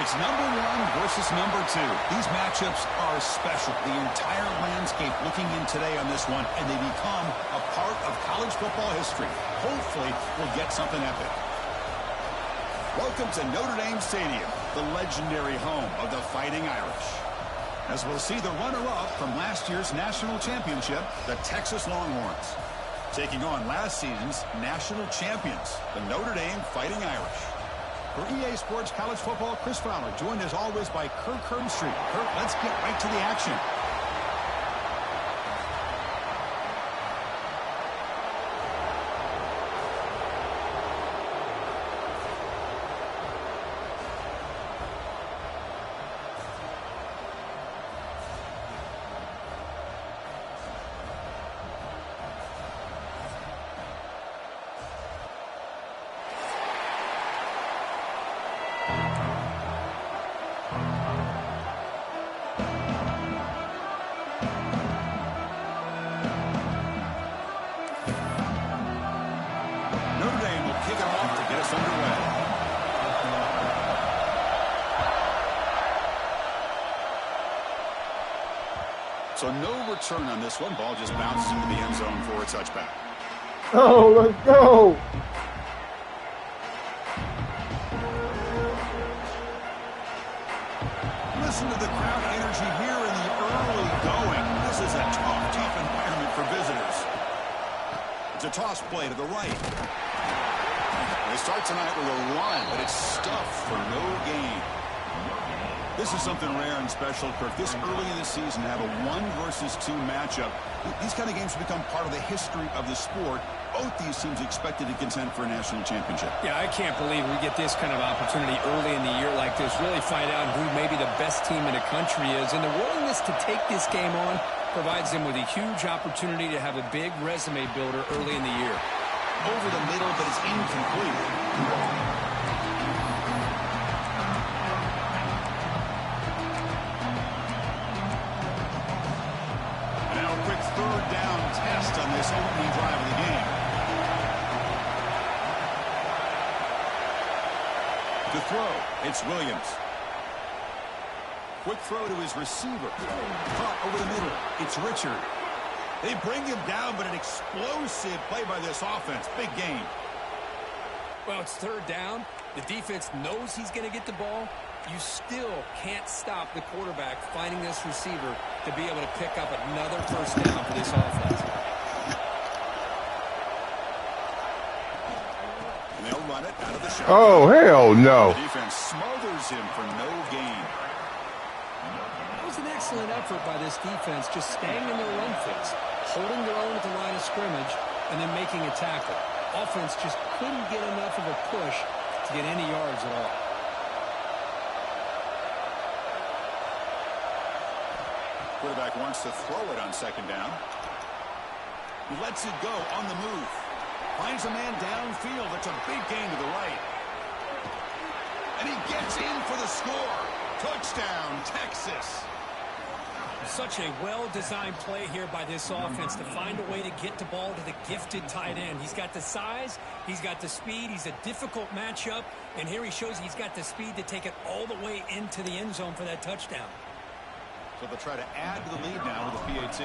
It's number one versus number two. These matchups are special. The entire landscape looking in today on this one, and they become a part of college football history. Hopefully, we'll get something epic. Welcome to Notre Dame Stadium, the legendary home of the Fighting Irish. As we'll see the runner-up from last year's national championship, the Texas Longhorns, taking on last season's national champions, the Notre Dame Fighting Irish. For EA Sports College Football, Chris Fowler, joined as always by Kirk Herbstreit. Kirk, let's get right to the action. So no return on this one. Ball just bounces into the end zone for a touchback. Oh, let's go. Listen to the crowd energy here in the early going. This is a tough environment for visitors. It's a toss play to the right. They start tonight with a run, but it's stuffed for no gain. This is something rare and special, Kirk. This early in the season, to have a 1-versus-2 matchup. These kind of games become part of the history of the sport. Both these teams expected to contend for a national championship. Yeah, I can't believe we get this kind of opportunity early in the year like this. Really find out who maybe the best team in the country is. And the willingness to take this game on provides them with a huge opportunity to have a big resume builder early in the year. Over the middle, but it's incomplete. Third down test on this opening drive of the game. To throw, it's Williams. Quick throw to his receiver. Caught over the middle. It's Richard. They bring him down, but an explosive play by this offense. Big gain. Well, it's third down. The defense knows he's going to get the ball. You still can't stop the quarterback finding this receiver to be able to pick up another first down for this offense. And they'll run it out of the shot. Oh, hell no. The defense smothers him for no gain. That was an excellent effort by this defense, just staying in their run fits, holding their own at the line of scrimmage, and then making a tackle. Offense just couldn't get enough of a push to get any yards at all. Quarterback wants to throw it on second down. He lets it go on the move. Finds a man downfield. That's a big gain to the right. And he gets in for the score. Touchdown, Texas. Such a well-designed play here by this offense to find a way to get the ball to the gifted tight end. He's got the size. He's got the speed. He's a difficult matchup. And here he shows he's got the speed to take it all the way into the end zone for that touchdown. So they'll try to add to the lead now with a PAT.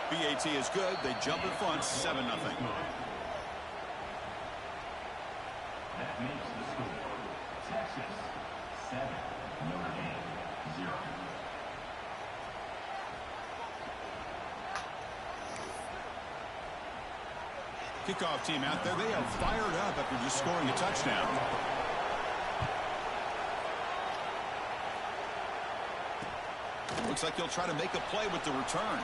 PAT is good. They jump in front, 7-0. That makes the score Texas 7, Notre Dame 0. Kickoff team out there, they are fired up after just scoring a touchdown. Looks like he'll try to make a play with the return.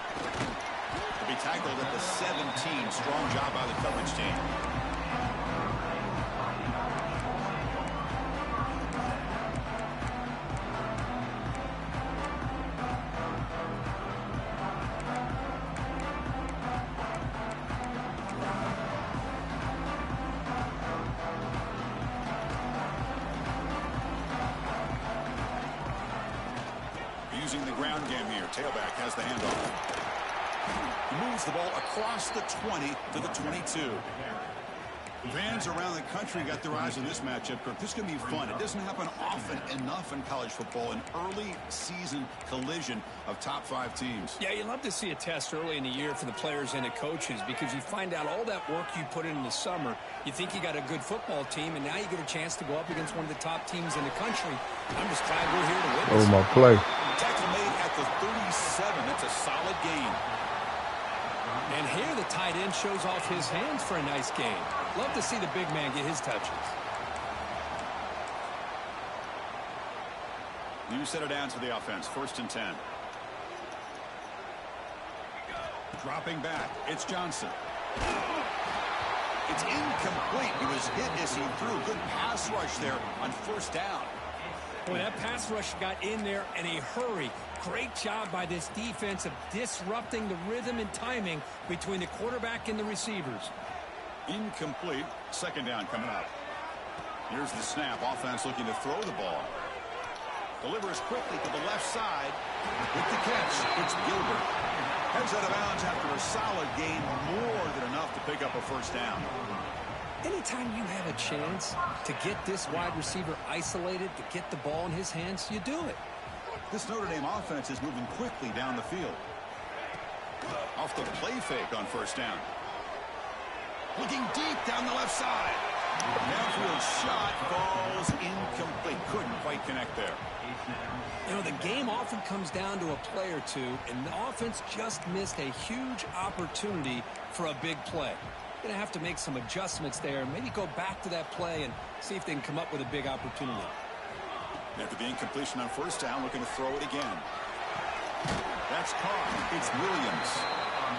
He'll be tackled at the 17. Strong job by the coverage team. Using the ground game here. Tailback has the handoff. He moves the ball across the 20 to the 22. Fans around the country got their eyes on this matchup, Kirk. This is going to be fun. It doesn't happen often enough in college football, an early season collision of top 5 teams. Yeah, you love to see a test early in the year for the players and the coaches because you find out all that work you put in the summer. You think you got a good football team, and now you get a chance to go up against one of the top teams in the country. I'm just glad we're here to witness. Oh, my play. Tackle made at the 37. That's a solid gain. And here the tight end shows off his hands for a nice game. Love to see the big man get his touches. You set it down to the offense. 1st and 10. Dropping back. It's Johnson. It's incomplete. He was hit as he threw. Good pass rush there on 1st down. Boy, that pass rush got in there in a hurry. Great job by this defense of disrupting the rhythm and timing between the quarterback and the receivers. Incomplete. 2nd down coming up. Here's the snap. Offense looking to throw the ball. Delivers quickly to the left side. With the catch, it's Gilbert. Heads out of bounds after a solid gain. More than enough to pick up a 1st down. Anytime you have a chance to get this wide receiver isolated, to get the ball in his hands, you do it. This Notre Dame offense is moving quickly down the field. Off the play fake on 1st down. Looking deep down the left side. Downfield shot falls incomplete. Couldn't quite connect there. You know, the game often comes down to a play or two, and the offense just missed a huge opportunity for a big play. Going to have to make some adjustments there, maybe go back to that play and see if they can come up with a big opportunity. After the incompletion on 1st down, looking to throw it again. That's caught. It's Williams.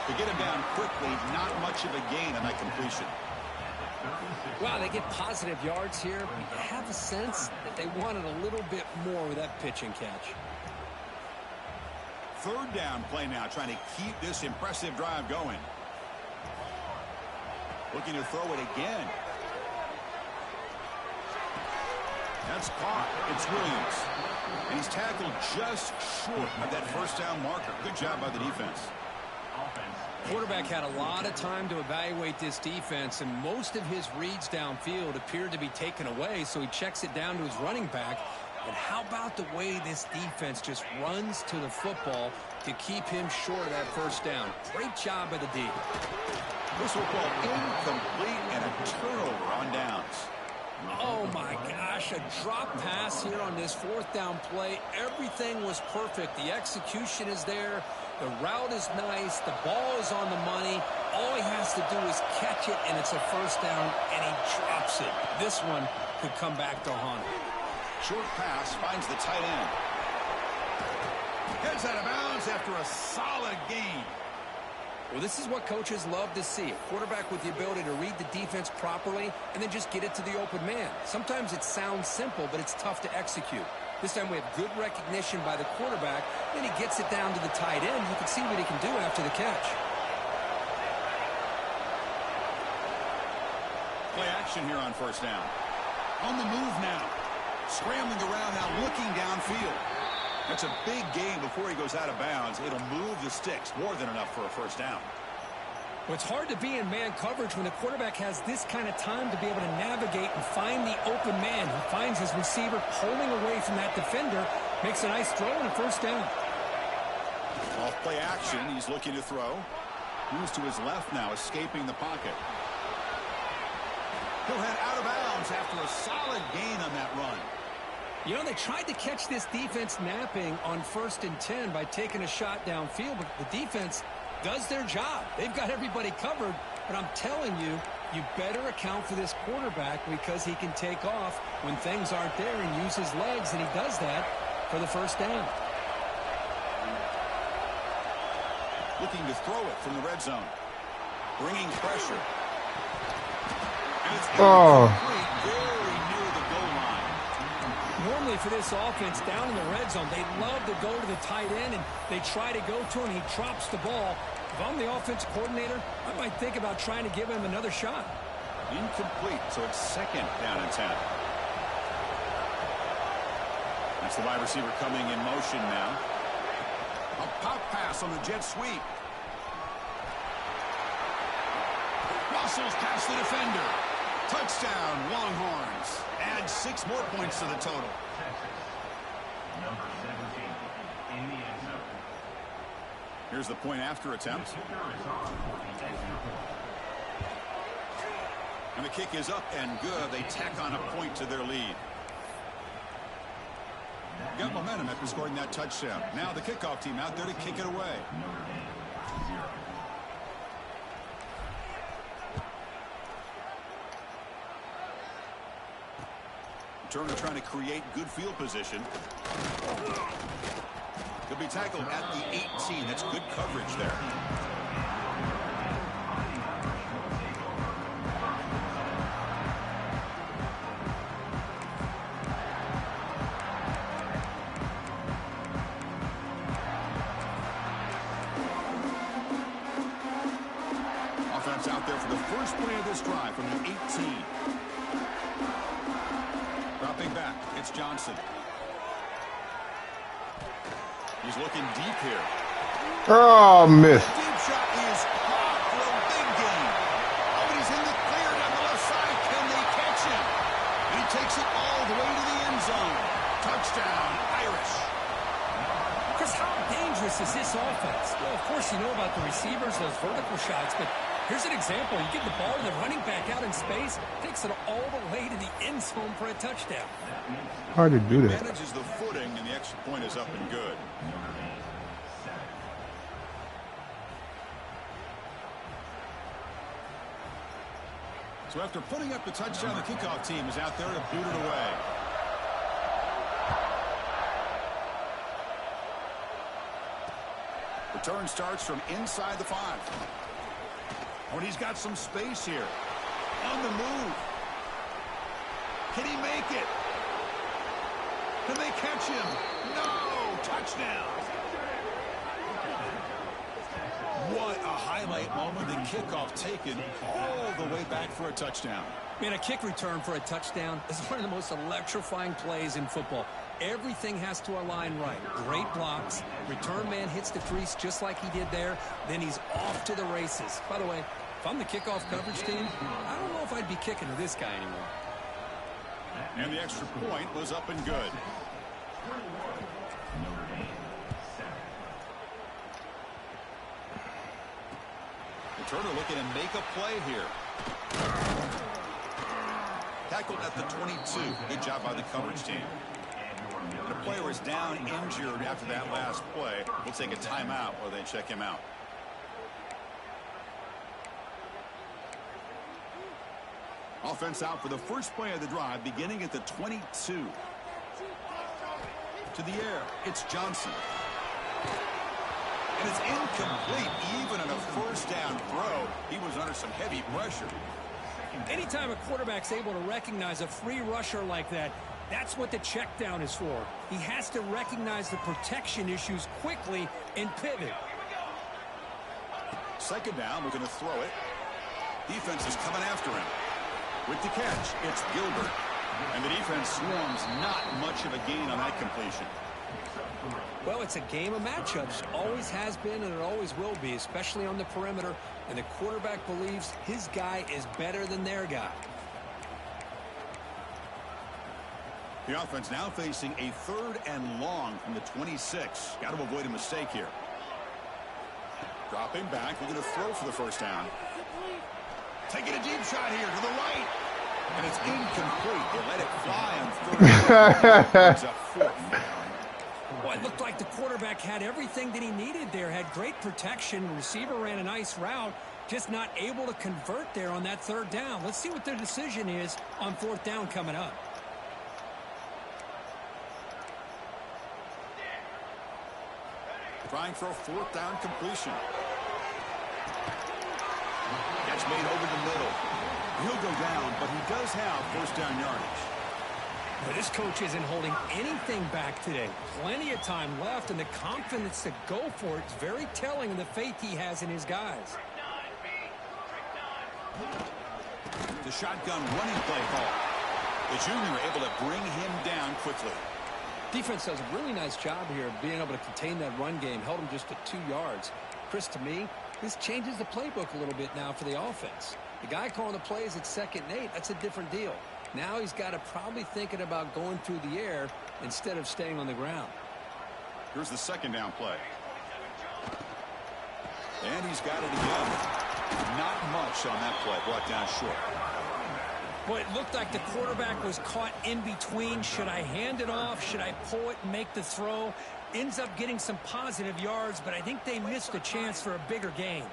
To get him down quickly, not much of a gain on that completion. Wow, they get positive yards here. You have a sense that they wanted a little bit more with that pitch and catch. 3rd down play now, trying to keep this impressive drive going. Looking to throw it again. That's caught. It's Williams. And he's tackled just short of that 1st down marker. Good job by the defense. Quarterback had a lot of time to evaluate this defense, and most of his reads downfield appeared to be taken away, so he checks it down to his running back. And how about the way this defense just runs to the football to keep him short of that 1st down? Great job by the D. This will ball incomplete and a turnover on downs. Oh, my gosh, a drop pass here on this 4th down play. Everything was perfect. The execution is there. The route is nice. The ball is on the money. All he has to do is catch it, and it's a 1st down, and he drops it. This one could come back to haunt him. Short pass finds the tight end. Heads out of bounds after a solid gain. Well, this is what coaches love to see. A quarterback with the ability to read the defense properly and then just get it to the open man. Sometimes it sounds simple, but it's tough to execute. This time we have good recognition by the quarterback. Then he gets it down to the tight end. You can see what he can do after the catch. Play action here on 1st down. On the move now. Scrambling around now, looking downfield. That's a big gain before he goes out of bounds. It'll move the sticks. More than enough for a 1st down. Well, it's hard to be in man coverage when the quarterback has this kind of time to be able to navigate and find the open man. He finds his receiver pulling away from that defender, makes a nice throw and a 1st down. Off play action, he's looking to throw. Moves to his left now, escaping the pocket. He'll head out of bounds after a solid gain on that run. You know, they tried to catch this defense napping on 1st and 10 by taking a shot downfield, but the defense does their job. They've got everybody covered, but I'm telling you, You better account for this quarterback because he can take off when things aren't there and use his legs, and he does that for the first down. Looking to throw it from the red zone. Bringing pressure. And it's incomplete, very near the goal line. Normally for this offense down in the red zone, they love to go to the tight end, and they try to go to him, and he drops the ball. If I'm the offense coordinator, I might think about trying to give him another shot. Incomplete, so it's second down and 10. That's the wide receiver coming in motion now. A pop pass on the jet sweep. Russell's past the defender. Touchdown, Longhorns. Add 6 more points to the total. Number 17 in the end zone. Here's the point after attempt. And the kick is up and good. They tack on a point to their lead. Got momentum after scoring that touchdown. Now the kickoff team out there to kick it away. Turner trying to create good field position. He'll be tackled at the 18. That's good coverage there. Offense out there for the first play of this drive from the 18. Dropping back, it's Johnson. He's looking deep here. Oh, miss. Deep shot is caught for a big gain. Oh, but he's in the clear down the left side. Can they catch him? And he takes it all the way to the end zone. Touchdown, Irish. Because how dangerous is this offense? Well, of course, you know about the receivers, those vertical shots, but here's an example. You get the ball to the running back out in space, takes it all the way to the end zone for a touchdown. Hard to do that. Manages the footing, and the extra point is up and good. So after putting up the touchdown, the kickoff team is out there to boot it away. Return starts from inside the 5. Oh, and he's got some space here. On the move. Can he make it? Can they catch him? No! Touchdown! What a highlight moment. The kickoff taken all the way back for a touchdown. Man, a kick return for a touchdown is one of the most electrifying plays in football. Everything has to align right. Great blocks. Return man hits the crease just like he did there. Then he's off to the races. By the way, if I'm the kickoff coverage team, I don't know if I'd be kicking to this guy anymore. And the extra point was up and good. Turner looking to make a play here. Tackled at the 22. Good job by the coverage team. The player is down injured after that last play. We'll take a timeout or they check him out. Offense out for the first play of the drive, beginning at the 22. To the air, it's Johnson. And it's incomplete. Even on a first down throw, he was under some heavy pressure. Anytime a quarterback's able to recognize a free rusher like that, that's what the check down is for. He has to recognize the protection issues quickly and pivot. Second down, we're going to throw it. Defense is coming after him. With the catch, it's Gilbert. And the defense swarms, not much of a gain on that completion. Well, it's a game of matchups. Always has been and it always will be, especially on the perimeter. And the quarterback believes his guy is better than their guy. The offense now facing a 3rd and long from the 26. Got to avoid a mistake here. Dropping back. We're going to throw for the first down. Taking a deep shot here to the right. And it's incomplete. They let it fly on 3rd. It's a 4th. Well, it looked like the quarterback had everything that he needed there. Had great protection. The receiver ran a nice route. Just not able to convert there on that third down. Let's see what their decision is on fourth down coming up. Trying for a fourth down completion. That's made over the middle. He'll go down, but he does have first down yardage. Well, this coach isn't holding anything back today. Plenty of time left, and the confidence to go for it is very telling of the faith he has in his guys. The shotgun running play call. The junior able to bring him down quickly. Defense does a really nice job here of being able to contain that run game. Held him just to 2 yards. Chris, to me, this changes the playbook a little bit now for the offense. The guy calling the plays at 2nd and 8, that's a different deal. Now he's got to probably thinking about going through the air instead of staying on the ground. Here's the second down play. And he's got it again. Not much on that play, brought down short. Boy, it looked like the quarterback was caught in between. Should I hand it off? Should I pull it and make the throw? Ends up getting some positive yards, but I think they missed a chance for a bigger gain.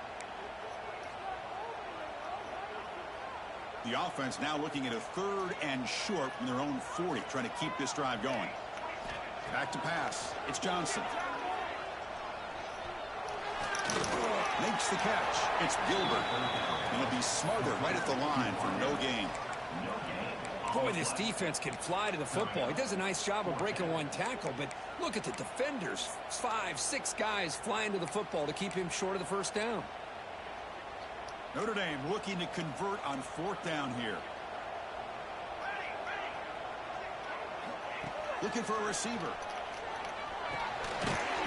The offense now looking at a 3rd and short from their own 40, trying to keep this drive going. Back to pass. It's Johnson. Makes the catch. It's Gilbert. And it'll be Smarter right at the line for no gain. Boy, this defense can fly to the football. He does a nice job of breaking one tackle, but look at the defenders. 5, 6 guys flying to the football to keep him short of the first down. Notre Dame looking to convert on 4th down here. Looking for a receiver.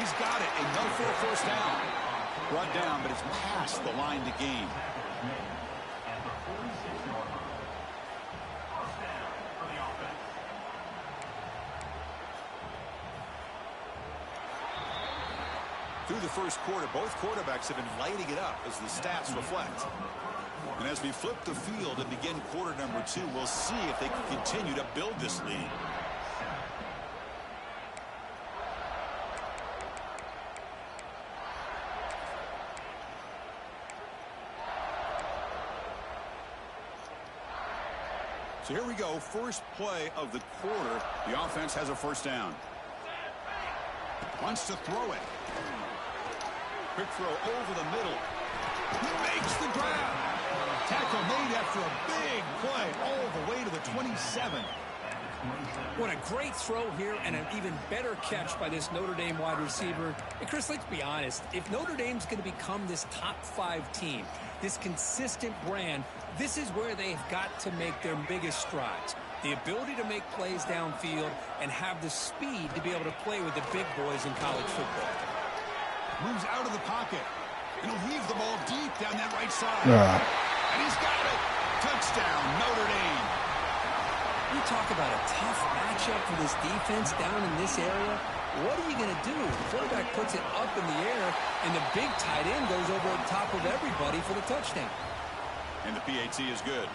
He's got it. Enough for a first down. Brought down, but it's past the line to gain. Through the first quarter, both quarterbacks have been lighting it up as the stats reflect. And as we flip the field and begin quarter number 2, we'll see if they can continue to build this lead. So here we go, first play of the quarter. The offense has a first down. Wants to throw it. Quick throw over the middle. He makes the grab. Tackle made after a big play all the way to the 27. What a great throw here and an even better catch by this Notre Dame wide receiver. And Chris, let's be honest. If Notre Dame's going to become this top 5 team, this consistent brand, this is where they've got to make their biggest strides. The ability to make plays downfield and have the speed to be able to play with the big boys in college football. Moves out of the pocket. And he'll heave the ball deep down that right side. And he's got it. Touchdown, Notre Dame. You talk about a tough matchup for this defense down in this area. What are you going to do? The quarterback puts it up in the air, and the big tight end goes over the top of everybody for the touchdown. And the PAT is good.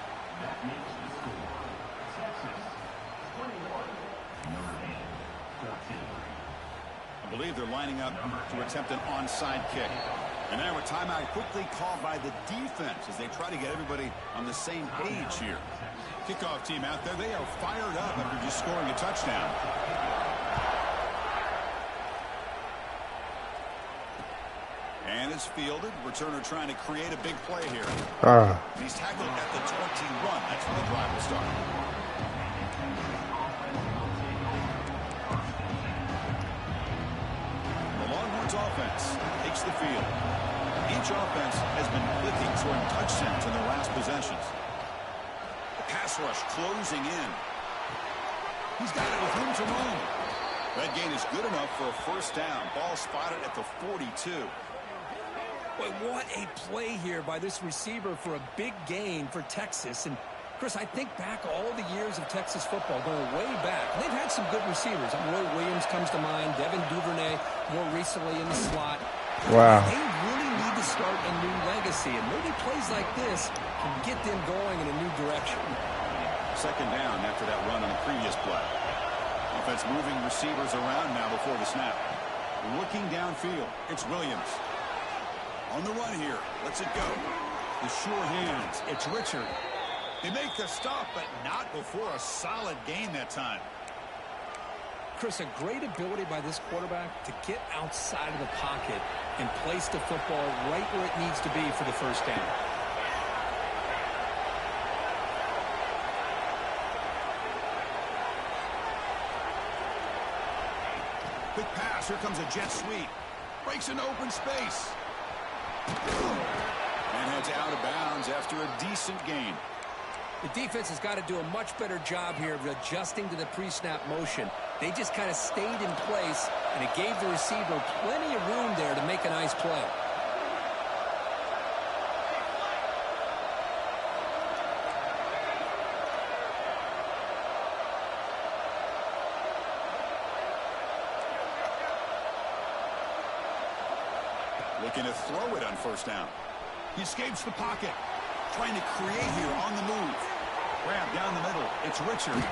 I believe they're lining up to attempt an onside kick. And now a timeout quickly called by the defense as they try to get everybody on the same page here. Kickoff team out there, they are fired up after just scoring a touchdown. And it's fielded. Returner trying to create a big play here. He's tackled at the 21. That's where the drive will start. The Longhorns offense takes the field. Each offense has been clicking, scoring touchdowns in their last possessions. The pass rush closing in. He's got it with room to roam. That gain is good enough for a first down. Ball spotted at the 42. Boy, what a play here by this receiver for a big gain for Texas. And, Chris, I think back all the years of Texas football, going way back. They've had some good receivers. Roy Williams comes to mind, Devin Duvernay more recently in the slot. Wow. They really need to start a new legacy, and maybe plays like this can get them going in a new direction. Second down after that run on the previous play. Offense moving receivers around now before the snap. Looking downfield, it's Williams. On the run here, lets it go. The sure hands. It's Richard. They make the stop, but not before a solid gain that time. Chris, a great ability by this quarterback to get outside of the pocket and place the football right where it needs to be for the first down. Quick pass. Here comes a jet sweep. Breaks into open space. And heads out of bounds after a decent gain. The defense has got to do a much better job here of adjusting to the pre-snap motion. They just kind of stayed in place, and it gave the receiver plenty of room there to make a nice play. Looking to throw it on first down. He escapes the pocket. Trying to create here on the move. Grab down the middle. It's Richard.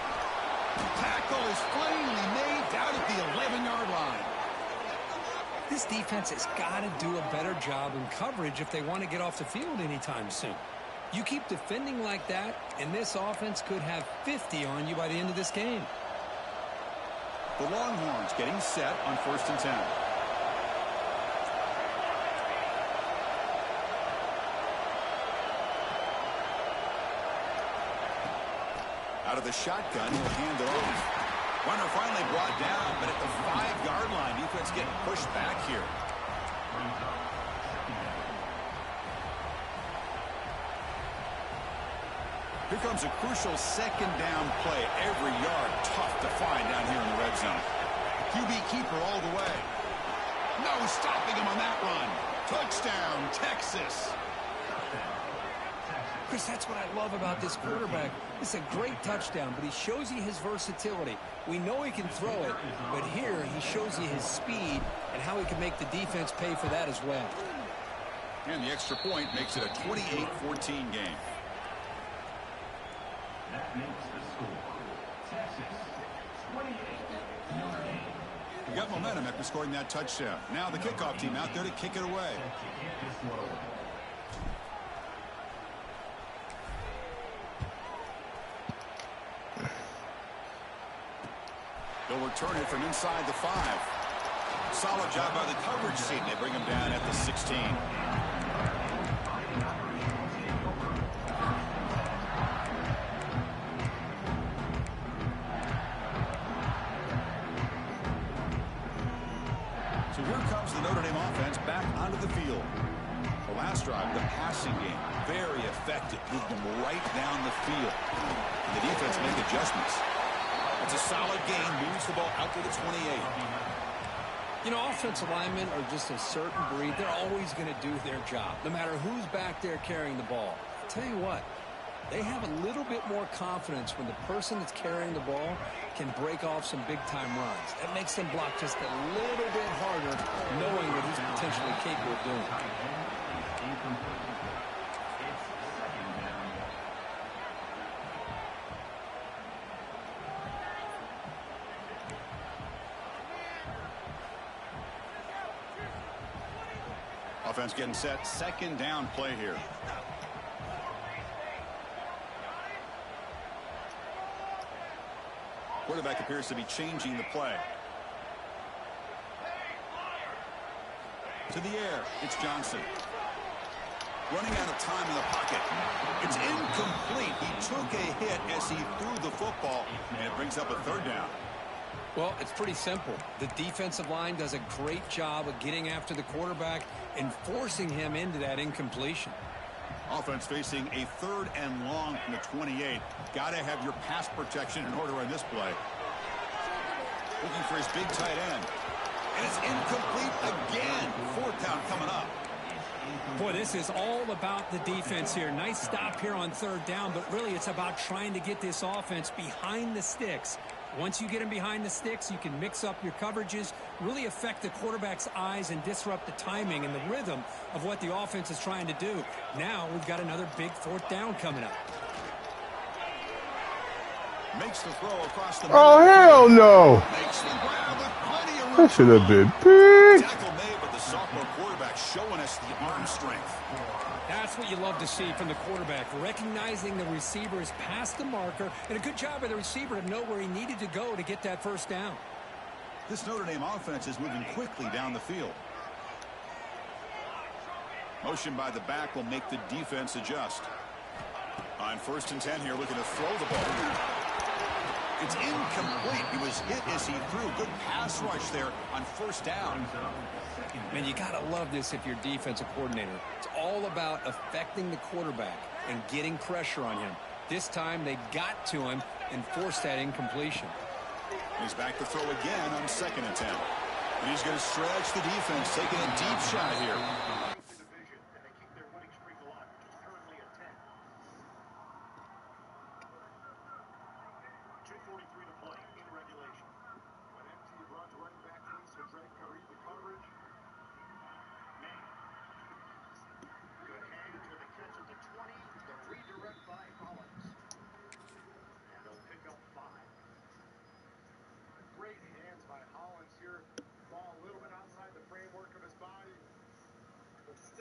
Tackle is finally made down at the 11-yard line. This defense has got to do a better job in coverage if they want to get off the field anytime soon. You keep defending like that, and this offense could have 50 on you by the end of this game. The Longhorns getting set on 1st and 10. Out of the shotgun, he'll hand it off. Runner finally brought down, but at the 5-yard line, defense getting pushed back here. Here comes a crucial second down play. Every yard tough to find down here in the red zone. QB keeper all the way. No stopping him on that run. Touchdown, Texas. Chris, that's what I love about this quarterback. It's a great touchdown, but he shows you his versatility. We know he can throw it, but here he shows you his speed and how he can make the defense pay for that as well. And the extra point makes it a 28-14 game. That makes the score. Texas 28, Notre Dame. We got momentum after scoring that touchdown. Now the kickoff team out there to kick it away. They'll return it from inside the 5. Solid job by the coverage team. They bring him down at the 16. So here comes the Notre Dame offense back onto the field. The last drive, the passing game, very effective. Moved them right down the field. And the defense made adjustments. It's a solid game. Moves the ball out to the 28. You know, offensive linemen are just a certain breed. They're always going to do their job, no matter who's back there carrying the ball. I'll tell you what, they have a little bit more confidence when the person that's carrying the ball can break off some big-time runs. That makes them block just a little bit harder, knowing what he's potentially capable of doing. Offense getting set. Second down play here. Quarterback appears to be changing the play. To the air. It's Johnson. Running out of time in the pocket. It's incomplete. He took a hit as he threw the football, and it brings up a third down. Well, it's pretty simple. The defensive line does a great job of getting after the quarterback and forcing him into that incompletion. Offense facing a 3rd and long from the 28. Got to have your pass protection in order on this play. Looking for his big tight end. And it's incomplete again. 4th down coming up. Boy, this is all about the defense here. Nice stop here on 3rd down, but really it's about trying to get this offense behind the sticks. Once you get him behind the sticks, you can mix up your coverages, really affect the quarterback's eyes and disrupt the timing and the rhythm of what the offense is trying to do. Now we've got another big 4th down coming up. Makes the throw across the Oh, hell no. Makes the grab with plenty of room. That should have been big. Tackle made, but the sophomore quarterback showing us the arm strength. That's what you love to see from the quarterback, recognizing the receiver is past the marker, and a good job by the receiver to know where he needed to go to get that first down. This Notre Dame offense is moving quickly down the field. Motion by the back will make the defense adjust. On 1st and 10 here, looking to throw the ball. It's incomplete. He was hit as he threw. Good pass rush there on 1st down. Man, you got to love this if you're defensive coordinator. It's all about affecting the quarterback and getting pressure on him. This time they got to him and forced that incompletion. He's back to throw again on 2nd and 10. And he's going to stretch the defense, taking a deep shot here.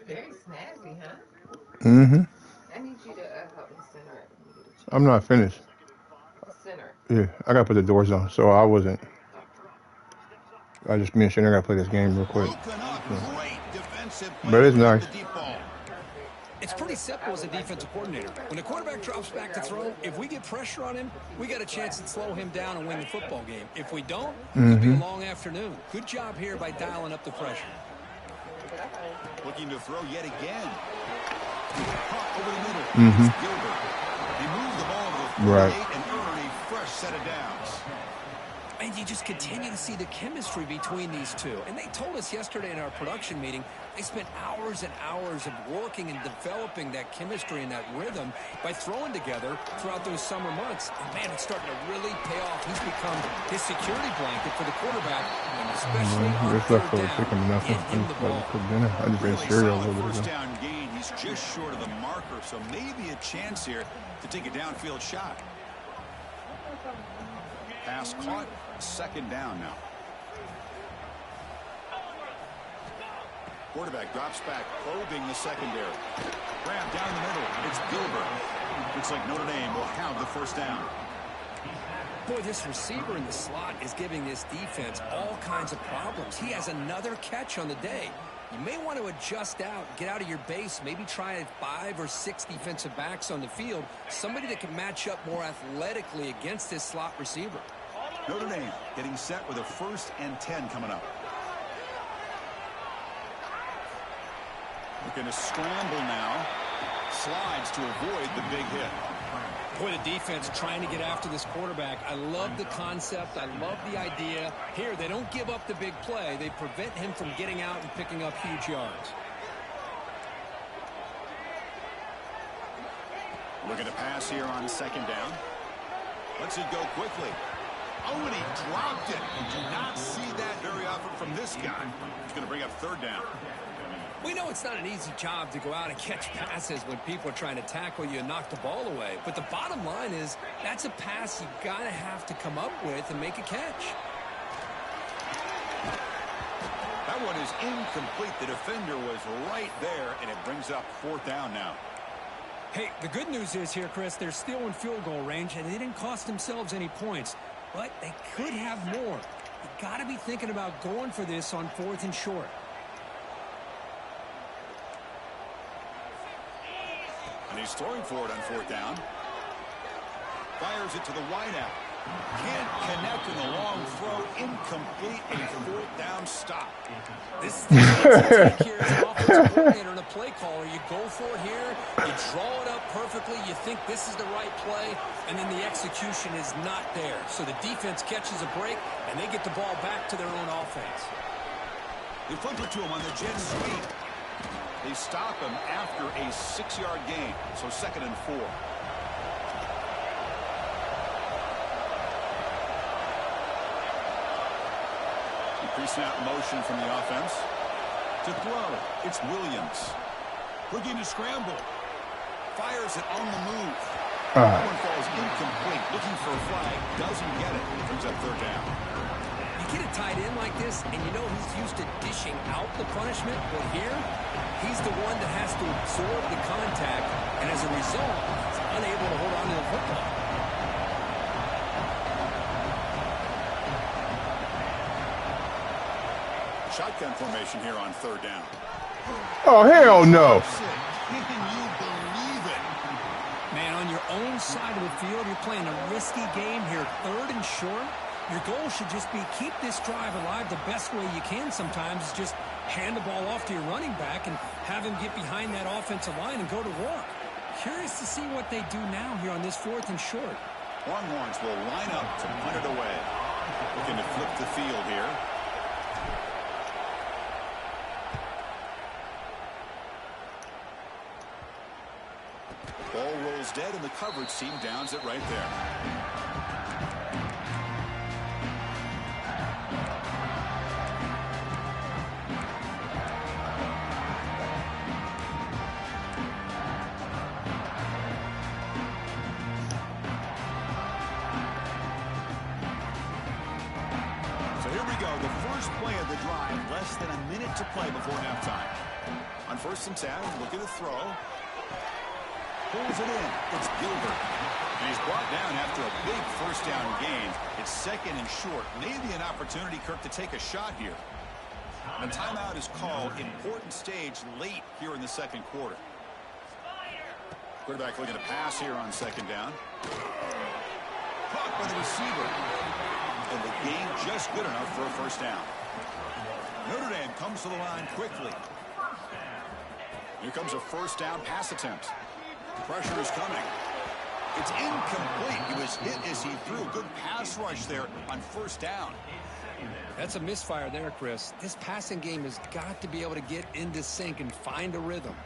Very snazzy, huh? Mm-hmm. I need you to help me center it. I'm not finished. Center it. Yeah, I gotta put the doors on, so I wasn't. I just me and Shannon gotta play this game real quick. Great defensive play. But it's nice. It's pretty simple as a defensive coordinator. When the quarterback drops back to throw, if we get pressure on him, we got a chance to slow him down and win the football game. If we don't, it'll be a long afternoon. Good job here by dialing up the pressure. Looking to throw yet again. Caught over the middle. Gilbert. He moved the ball to the 48 and earned a fresh set of downs. And you just continue to see the chemistry between these two. And they told us yesterday in our production meeting, they spent hours and hours of working and developing that chemistry and that rhythm by throwing together throughout those summer months. And, man, it's starting to really pay off. He's become his security blanket for the quarterback, and especially on third down, get him the ball. I just ate cereal a little bit First ago. down gain. He's just short of the marker, so maybe a chance here to take a downfield shot. Pass caught. 2nd down now. Quarterback drops back, probing the secondary. Grab down the middle. It's Gilbert. Looks like Notre Dame will have the 1st down. Boy, this receiver in the slot is giving this defense all kinds of problems. He has another catch on the day. You may want to adjust out, get out of your base, maybe try 5 or 6 defensive backs on the field, somebody that can match up more athletically against this slot receiver. Notre Dame getting set with a 1st and 10 coming up. Looking to scramble now. Slides to avoid the big hit. Boy, the defense trying to get after this quarterback. I love the concept. I love the idea. Here, they don't give up the big play. They prevent him from getting out and picking up huge yards. Looking to pass here on 2nd down. Lets it go quickly. Oh, and he dropped it. You do not see that very often from this guy. He's going to bring up 3rd down. We know it's not an easy job to go out and catch passes when people are trying to tackle you and knock the ball away. But the bottom line is that's a pass you got to have to come up with and make a catch. That one is incomplete. The defender was right there, and it brings up 4th down now. Hey, the good news is here, Chris, they're still in field goal range, and they didn't cost themselves any points. But they could have more. You got to be thinking about going for this on 4th and short. And he's throwing for it on 4th down. Fires it to the wideout. Can't connect in the long throw. Incomplete. A 4th down stop. This is the here as an offensive coordinator and a play caller. You go for it here. You draw it up perfectly. You think this is the right play, and then the execution is not there. So the defense catches a break, and they get the ball back to their own offense. They flip it to him on the jet sweep. They stop him after a 6-yard gain. So 2nd and 4. Pre-snap motion from the offense. To throw, it's Williams. Looking to scramble. Fires it on the move. That one falls incomplete. Looking for a flag. Doesn't get it. It brings up 3rd down. You get a tight end like this, and you know he's used to dishing out the punishment, but here, he's the one that has to absorb the contact, and as a result, he's unable to hold on to the football. Shotgun formation here on third down. Oh, hell no. Can you believe it? Man, on your own side of the field, you're playing a risky game here, third and short. Your goal should just be keep this drive alive the best way you can sometimes is just hand the ball off to your running back and have him get behind that offensive line and go to work. Curious to see what they do now here on this fourth and short. Longhorns will line up to punt it away. Looking to flip the field here. Ball rolls dead, and the coverage team downs it right there. So here we go, the first play of the drive, less than a minute to play before halftime. On 1st and 10, looking to throw. Pulls it in. It's Gilbert. And he's brought down after a big first down gain. It's 2nd and short. Maybe an opportunity, Kirk, to take a shot here. A timeout is called. Important stage late here in the 2nd quarter. Quarterback looking to pass here on 2nd down. Caught by the receiver. And the gain just good enough for a first down. Notre Dame comes to the line quickly. Here comes a first down pass attempt. Pressure is coming. It's incomplete. He was hit as he threw. Good pass rush there on 1st down. That's a misfire there, Chris. This passing game has got to be able to get into sync and find a rhythm.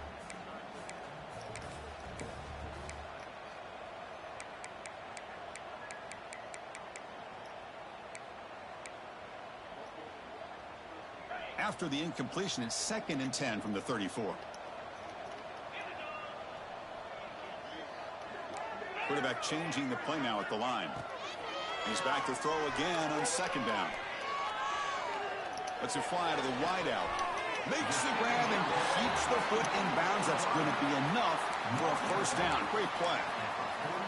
After the incompletion, it's 2nd and 10 from the 34. Quarterback changing the play now at the line. He's back to throw again on 2nd down. Lets it fly to the wideout. Makes the grab and keeps the foot in bounds. That's going to be enough for a first down. Great play.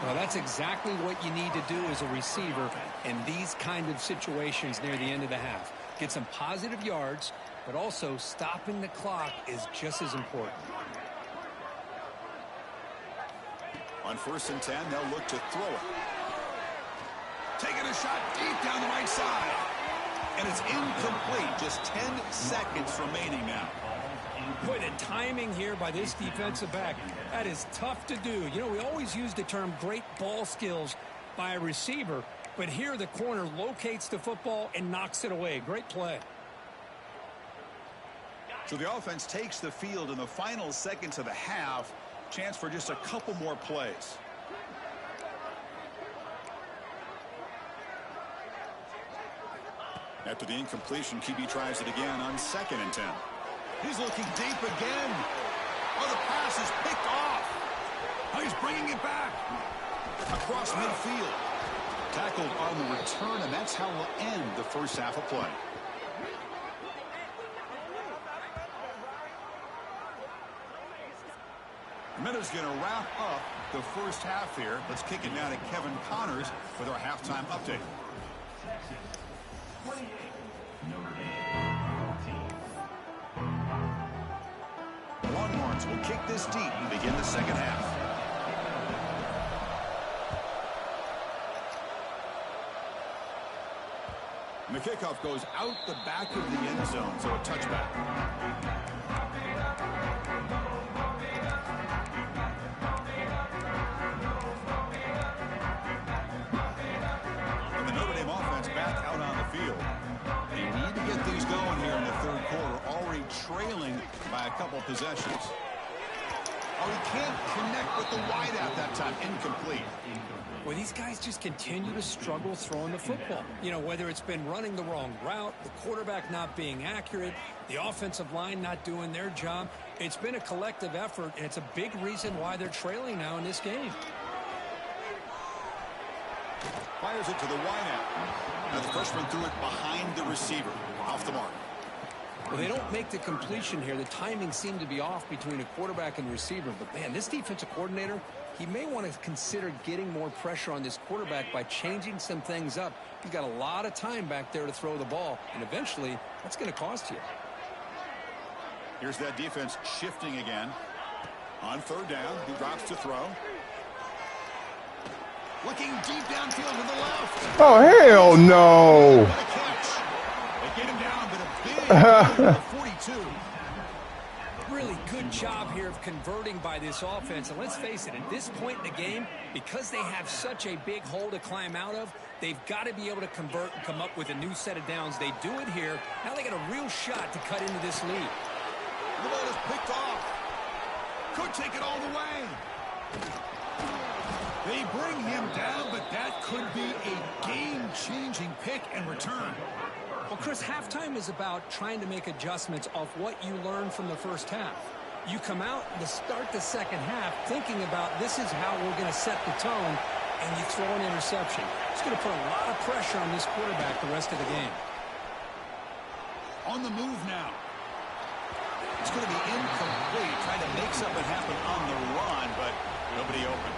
Well, that's exactly what you need to do as a receiver in these kind of situations near the end of the half. Get some positive yards, but also stopping the clock is just as important. On 1st and 10, they'll look to throw it. Taking a shot deep down the right side. And it's incomplete. Just 10 seconds remaining now. Boy, the timing here by this defensive back, that is tough to do. You know, we always use the term great ball skills by a receiver, but here the corner locates the football and knocks it away. Great play. So the offense takes the field in the final seconds of the half. Chance for just a couple more plays. After the incompletion, QB tries it again on 2nd and 10. He's looking deep again. Oh, the pass is picked off. Oh, he's bringing it back. Across midfield. Tackled on the return, and that's how we'll end the first half of play. Miller's going to wrap up the first half here. Let's kick it down to Kevin Connors with our halftime update. The Longhorns will kick this deep and begin the second half. And the kickoff goes out the back of the end zone, so a touchback. Trailing by a couple possessions. Oh, he can't connect with the wideout that time. Incomplete. Well, these guys just continue to struggle throwing the football. You know, whether it's been running the wrong route, the quarterback not being accurate, the offensive line not doing their job. It's been a collective effort, and it's a big reason why they're trailing now in this game. Fires it to the wideout. Now the freshman threw it behind the receiver. Off the mark. Well, they don't make the completion here. The timing seemed to be off between a quarterback and receiver. But, man, this defensive coordinator, he may want to consider getting more pressure on this quarterback by changing some things up. He's got a lot of time back there to throw the ball, and eventually that's going to cost you. Here's that defense shifting again. On third down, he drops to throw. Looking deep downfield to the left. Oh, hell no. What a catch. They get him down, but a big 42. Really good job here of converting by this offense. And let's face it, at this point in the game, because they have such a big hole to climb out of, they've got to be able to convert and come up with a new set of downs. They do it here. Now they got a real shot to cut into this lead. The ball is picked off. Could take it all the way. They bring him down, but that could be a game-changing pick and return. Well, Chris, halftime is about trying to make adjustments off what you learned from the first half. You come out to start the second half thinking about this is how we're going to set the tone, and you throw an interception. It's going to put a lot of pressure on this quarterback the rest of the game. On the move now. It's going to be incomplete, trying to make something happen on the run, but nobody open.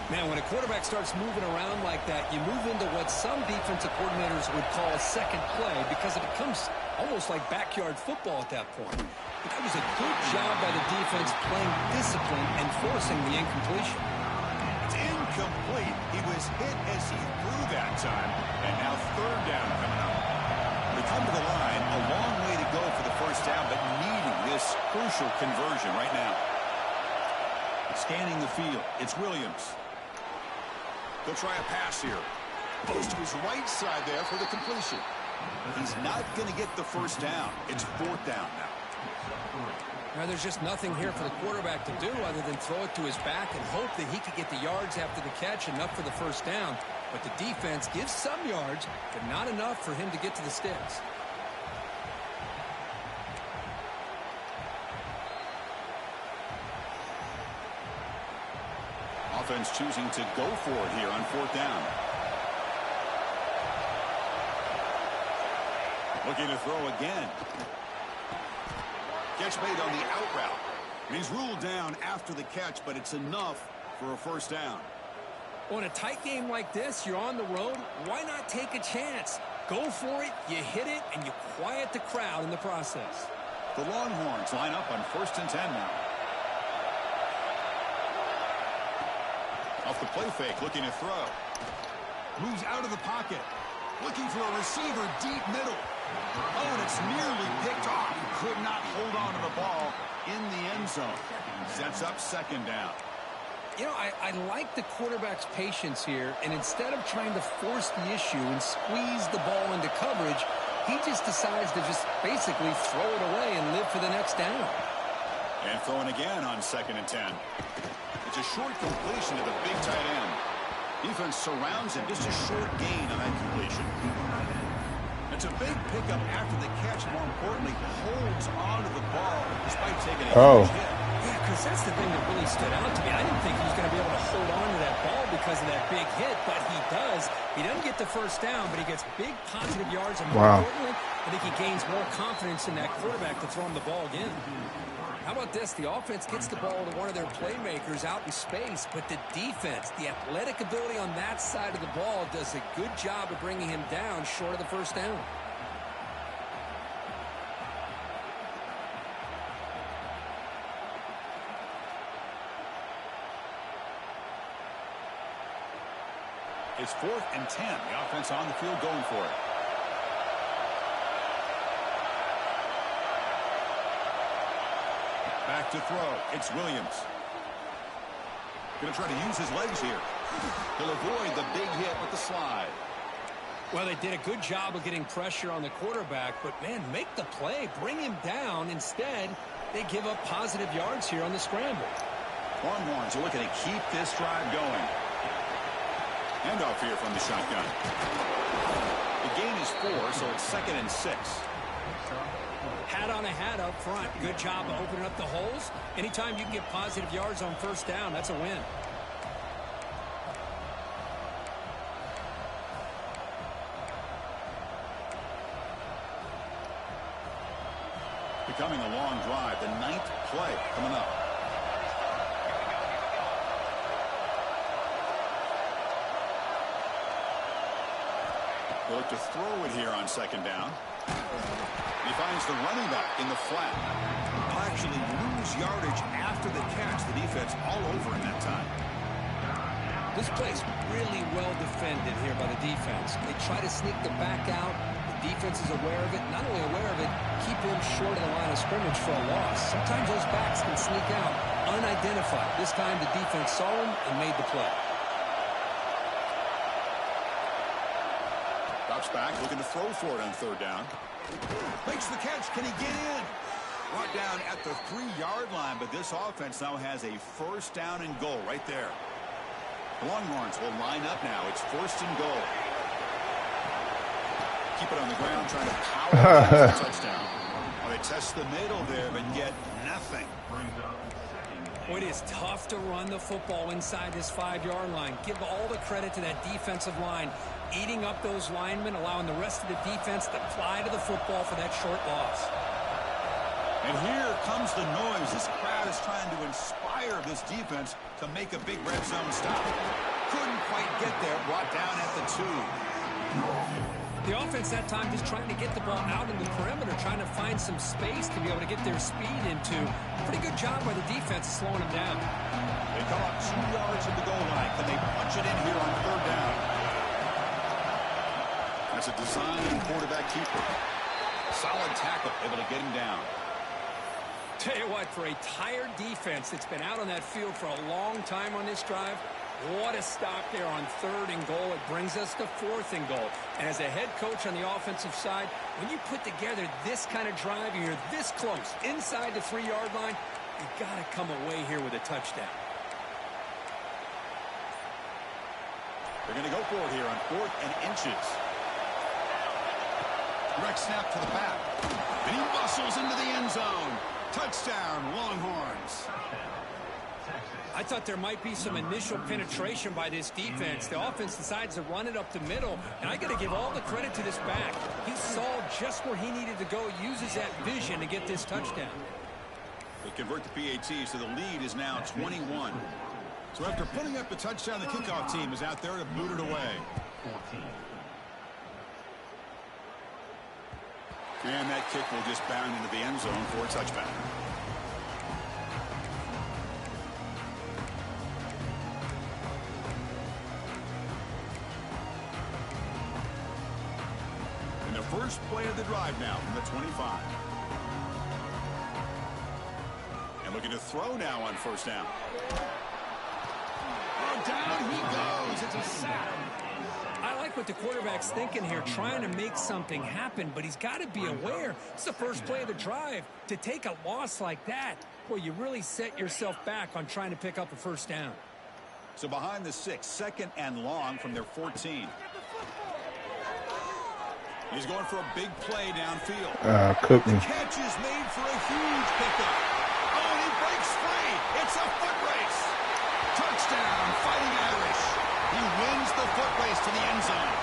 Man, when a quarterback starts moving around like that, you move into what some defensive coordinators would call a second play because it becomes almost like backyard football at that point. But that was a good job by the defense playing discipline and forcing the incompletion. It's incomplete. He was hit as he threw that time, and now third down coming up. They come to the line, a long way to go for the first down, but needing this crucial conversion right now. Scanning the field, it's Williams. They'll try a pass here. Goes to his right side there for the completion. He's not going to get the first down. It's fourth down now. Now, there's just nothing here for the quarterback to do other than throw it to his back and hope that he could get the yards after the catch, enough for the first down. But the defense gives some yards, but not enough for him to get to the sticks. Offense choosing to go for it here on fourth down. Looking to throw again. Catch made on the out route. And he's ruled down after the catch, but it's enough for a first down. Well, in a tight game like this, you're on the road. Why not take a chance? Go for it, you hit it, and you quiet the crowd in the process. The Longhorns line up on 1st and 10 now. Off the play fake, looking to throw. Moves out of the pocket. Looking for a receiver deep middle. Oh, and it's nearly picked off. Could not hold on to the ball in the end zone. Sets up second down. You know, I like the quarterback's patience here, and instead of trying to force the issue and squeeze the ball into coverage, he just decides to just basically throw it away and live for the next down. And throwing again on 2nd and 10. It's a short completion to the big tight end. Defense surrounds him. Just a short gain on that completion. It's a big pickup after the catch. More importantly, holds onto the ball despite taking a huge hit. Yeah, because that's the thing that really stood out to me. I didn't think he was going to be able to hold on to that ball because of that big hit, but he does. He doesn't get the first down, but he gets big positive yards. And more importantly, I think he gains more confidence in that quarterback to throw him the ball again. How about this? The offense gets the ball to one of their playmakers out in space, but the defense, the athletic ability on that side of the ball does a good job of bringing him down short of the first down. It's 4th and 10. The offense on the field going for it. Back to throw. It's Williams. Going to try to use his legs here. He'll avoid the big hit with the slide. Well, they did a good job of getting pressure on the quarterback, but, man, make the play. Bring him down. Instead, they give up positive yards here on the scramble. Longhorns are looking to keep this drive going. Handoff here from the shotgun. The gain is 4, so it's 2nd and 6. Hat on a hat up front. Good job of opening up the holes. Anytime you can get positive yards on first down, that's a win. Becoming a long drive, the 9th play coming up. They'll look to throw it here on 2nd down. He finds the running back in the flat. He'll actually lose yardage after the catch. The defense all over in that time. This play's really well defended here by the defense. They try to sneak the back out. The defense is aware of it. Not only aware of it, keep him short of the line of scrimmage for a loss. Sometimes those backs can sneak out unidentified. This time the defense saw him and made the play. Drops back, looking to throw for it on 3rd down. Makes the catch. Can he get in? Brought down at the 3-yard line, but this offense now has a 1st down and goal right there. Longhorns will line up now. It's 1st and goal. Keep it on the ground, trying to power the touchdown. Well, they test the middle there, but get nothing. Boy, it is tough to run the football inside this 5-yard line. Give all the credit to that defensive line, eating up those linemen, allowing the rest of the defense to fly to the football for that short loss. And here comes the noise. This crowd is trying to inspire this defense to make a big red zone stop. Couldn't quite get there. Brought down at the 2. The offense that time just trying to get the ball out in the perimeter, trying to find some space to be able to get their speed into. Pretty good job by the defense slowing them down. They come up 2 yards at the goal line. Can they punch it in here on 3rd down? That's a design quarterback keeper. Solid tackle, able to get him down. Tell you what, for a tired defense that's been out on that field for a long time on this drive, what a stop there on 3rd and goal. It brings us to 4th and goal. And as a head coach on the offensive side, when you put together this kind of drive, you're this close inside the 3-yard line, you got to come away here with a touchdown. They're going to go for it here on 4th and inches. Direct snap to the back. And he muscles into the end zone. Touchdown, Longhorns. I thought there might be some initial penetration by this defense. The offense decides to run it up the middle, and I got to give all the credit to this back. He saw just where he needed to go, uses that vision to get this touchdown. They convert the PAT, so the lead is now 21. So after putting up the touchdown, the kickoff team is out there to boot it away. 14. And that kick will just bound into the end zone for a touchback. And the first play of the drive now from the 25. And looking to throw now on 1st down. Oh, down he goes. It's a sack. I like what the quarterback's thinking here, trying to make something happen, but he's got to be aware. It's the first play of the drive. To take a loss like that, well, you really set yourself back on trying to pick up a 1st down. So behind the 6, 2nd and long from their 14. He's going for a big play downfield. Cooked me. The catch is made for a huge pickup. Oh, and he breaks free. It's a foot race. Touchdown, Fighting Irish. He wins the foot race to the end zone.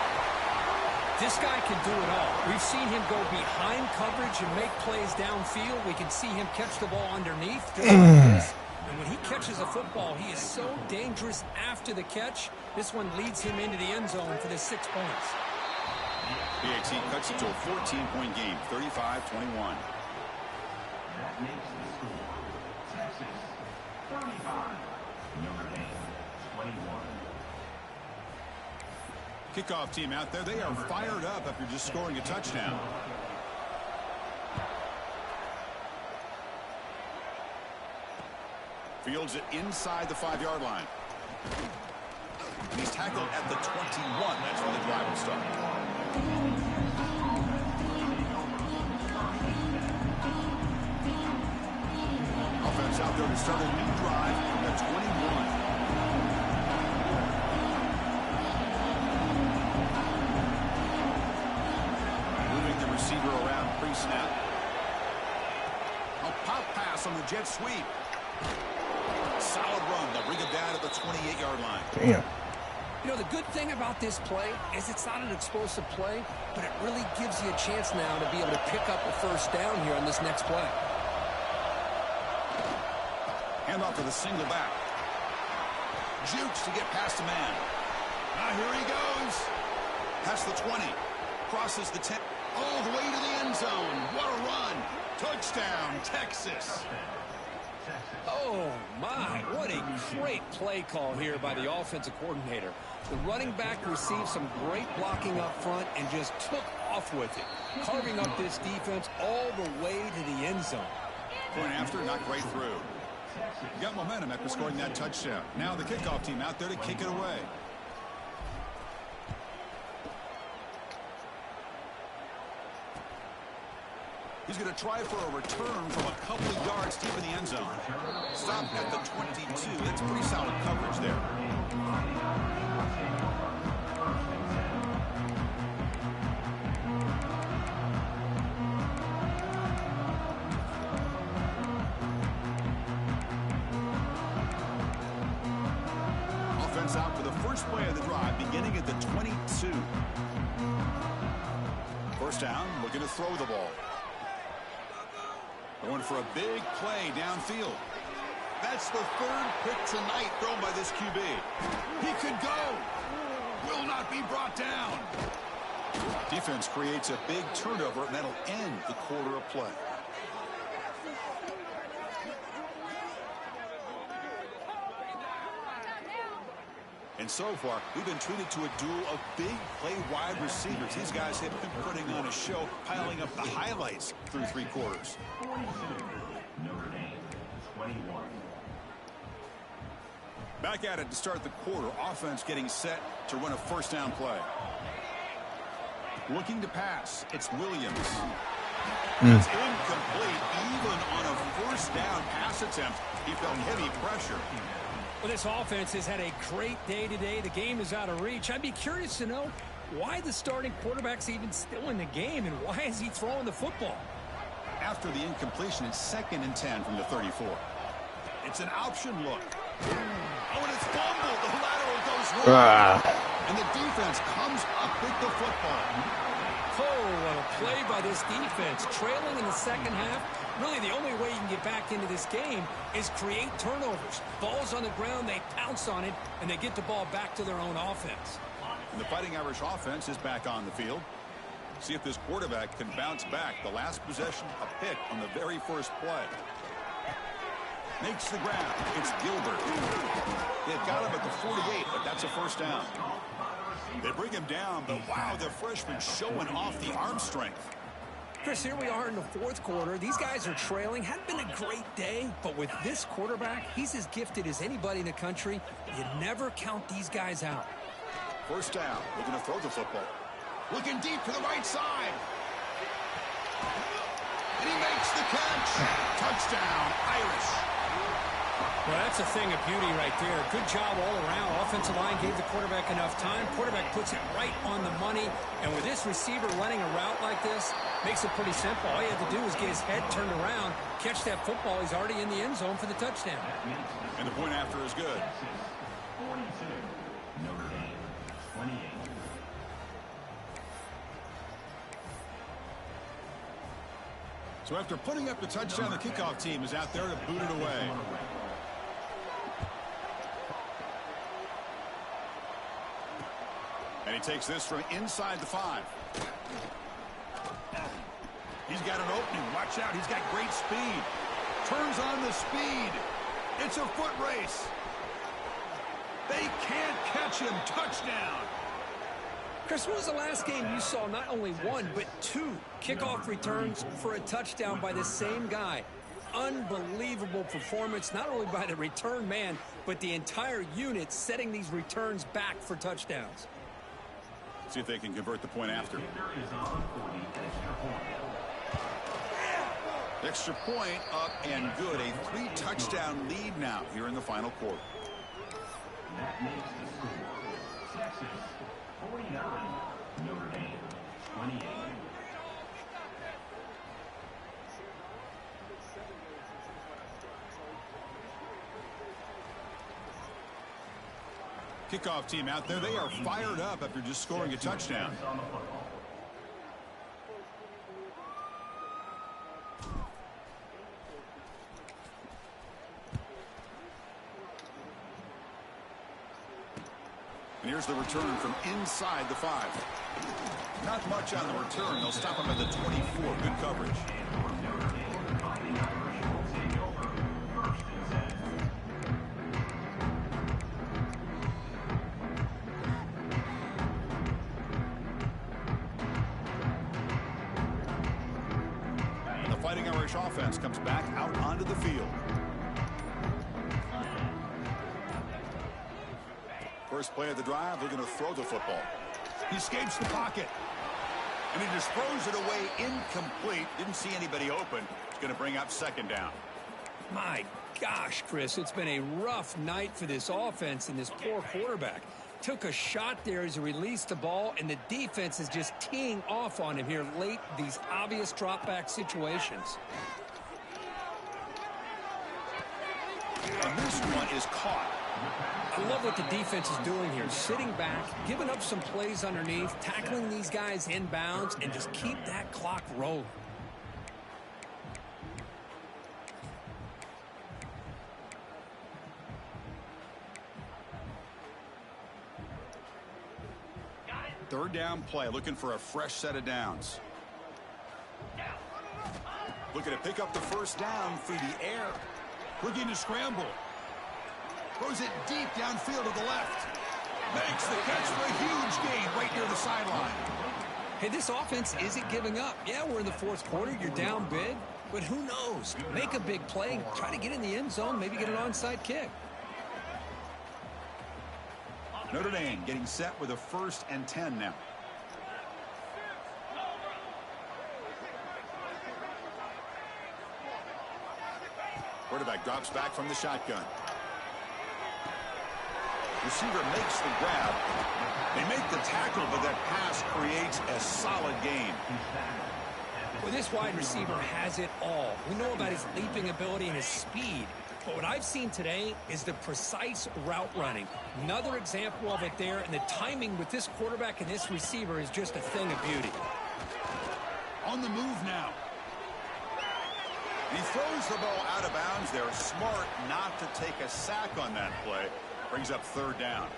This guy can do it all. We've seen him go behind coverage and make plays downfield. We can see him catch the ball underneath. And when he catches a football, he is so dangerous after the catch. This one leads him into the end zone for the 6 points. PAT cuts it to a 14-point game, 35-21. That makes the score Texas 35, Notre Dame 21. Kickoff team out there, they are fired up after just scoring a touchdown. Fields it inside the 5-yard line. And he's tackled at the 21. That's where the drive will start. Offense out there to start a new drive from the 21. Moving the receiver around pre-snap. A pop pass on the jet sweep. Solid run. They'll bring it down to the 28-yard line. Damn. You know, the good thing about this play is it's not an explosive play, but it really gives you a chance now to be able to pick up a first down here on this next play. Hand off to the single back. Jukes to get past a man. Now here he goes. Past the 20. Crosses the 10. All the way to the end zone. What a run. Touchdown, Texas. Oh, my. What a great play call here by the offensive coordinator. The running back received some great blocking up front and just took off with it, carving up this defense all the way to the end zone. Point after, knocked right through. Got momentum after scoring that touchdown. Now the kickoff team out there to kick it away. He's going to try for a return from a couple of yards deep in the end zone. Stopped at the 22. That's pretty solid coverage there. Offense out for the first play of the drive, beginning at the 22. First down, looking to throw the ball. Going for a big play downfield. That's the third pick tonight thrown by this QB. He could go. Will not be brought down. Defense creates a big turnover, and that'll end the quarter of play. And so far, we've been treated to a duel of big play wide receivers. These guys have been putting on a show, piling up the highlights through three quarters. 42, Notre Dame, 21. Back at it to start the quarter. Offense getting set to run a first down play. Looking to pass. It's Williams. It's incomplete. Even on a first down pass attempt, he felt heavy pressure. Well, this offense has had a great day today. The game is out of reach. I'd be curious to know why the starting quarterback's even still in the game and why is he throwing the football? After the incompletion, it's 2nd and 10 from the 34. It's an option look. Oh, and it's fumbled. The lateral goes wrong. And the defense comes up with the football. Oh, what a play by this defense. Trailing in the second half. Really, the only way you can get back into this game is create turnovers. Ball's on the ground, they pounce on it, and they get the ball back to their own offense. And the Fighting Irish offense is back on the field. See if this quarterback can bounce back. The last possession, a pick on the very first play. Makes the grab. It's Gilbert. They've got him at the 48, but that's a first down. They bring him down, but wow, the freshman showing off the arm strength. Chris, here we are in the fourth quarter. These guys are trailing. Hadn't been a great day, but with this quarterback, he's as gifted as anybody in the country. You never count these guys out. First down. Looking to throw the football. Looking deep to the right side. And he makes the catch. Touchdown, Irish. Well, that's a thing of beauty right there. Good job all around. Offensive line gave the quarterback enough time. Quarterback puts it right on the money. And with this receiver running a route like this, makes it pretty simple. All you have to do is get his head turned around, catch that football. He's already in the end zone for the touchdown. And the point after is good. 42, Notre Dame, 28. So after putting up the touchdown, the kickoff team is out there to boot it away. And he takes this from inside the 5. He's got an opening. Watch out. He's got great speed. Turns on the speed. It's a foot race. They can't catch him. Touchdown. Chris, when was the last game you saw not only one, but 2 kickoff returns for a touchdown by the same guy? Unbelievable performance, not only by the return man, but the entire unit setting these returns back for touchdowns. See if they can convert the point after. Extra point up and good. A 3-touchdown lead now here in the final quarter. That makes the score Texas 49, Notre Dame 28. Kickoff team out there, they are fired up after just scoring a touchdown. On the football. And here's the return from inside the 5. Not much on the return. They'll stop him at the 24. Good coverage. And the Fighting Irish offense comes back out onto the field. First play of the drive, they're going to throw the football. He escapes the pocket. And he just throws it away incomplete. Didn't see anybody open. It's going to bring up second down. My gosh, Chris, it's been a rough night for this offense and this poor quarterback. Took a shot there as he released the ball, and the defense is just teeing off on him here late, these obvious drop-back situations. And this one is caught. I love what the defense is doing here, sitting back, giving up some plays underneath, tackling these guys inbounds, and just keep that clock rolling. Third down play, looking for a fresh set of downs. Looking to pick up the first down through the air. Looking to scramble. Throws it deep downfield to the left. Makes the catch for a huge gain right near the sideline. Hey, this offense isn't giving up. Yeah, we're in the fourth quarter. You're down big. But who knows? Make a big play. Try to get in the end zone. Maybe get an onside kick. Notre Dame getting set with a 1st and 10 now. Quarterback drops back from the shotgun. Receiver makes the grab. They make the tackle, but that pass creates a solid gain. Well, this wide receiver has it all. We know about his leaping ability and his speed. But what I've seen today is the precise route running. Another example of it there, and the timing with this quarterback and this receiver is just a thing of beauty. On the move now. He throws the ball out of bounds there. Smart not to take a sack on that play. Brings up third down.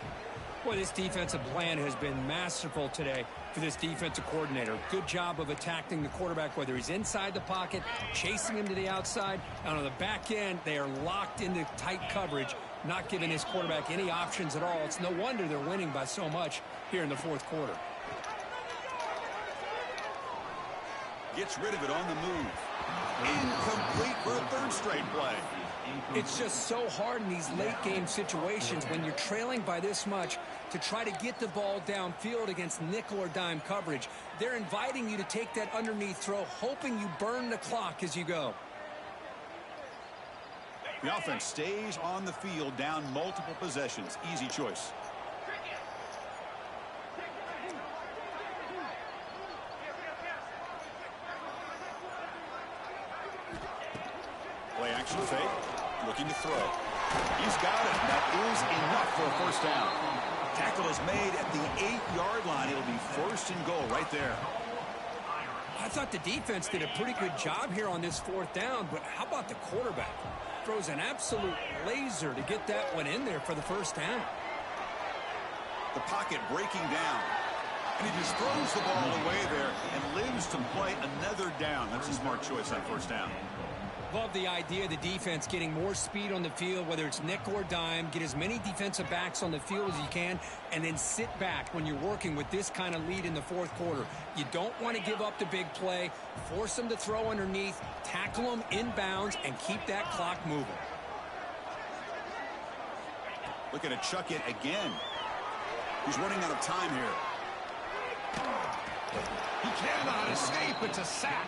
Boy, this defensive plan has been masterful today for this defensive coordinator. Good job of attacking the quarterback, whether he's inside the pocket, chasing him to the outside, and on the back end, they are locked into tight coverage, not giving his quarterback any options at all. It's no wonder they're winning by so much here in the fourth quarter. Gets rid of it on the move. Incomplete for a third straight play. It's just so hard in these late game situations when you're trailing by this much to try to get the ball downfield against nickel or dime coverage. They're inviting you to take that underneath throw, hoping you burn the clock as you go. The offense stays on the field down multiple possessions. Easy choice. Play action fake. Looking to throw. He's got it. That is enough for a first down. Tackle is made at the 8-yard line. It'll be 1st and goal right there. I thought the defense did a pretty good job here on this 4th down, but how about the quarterback? Throws an absolute laser to get that one in there for the first down. The pocket breaking down. And he just throws the ball away there and lives to play another down. That's a smart choice on first down. Love the idea of the defense getting more speed on the field, whether it's nickel or dime, get as many defensive backs on the field as you can, and then sit back when you're working with this kind of lead in the fourth quarter. You don't want to give up the big play, force them to throw underneath, tackle them inbounds, and keep that clock moving. Looking to chuck it again. He's running out of time here. He cannot escape. It's a sack.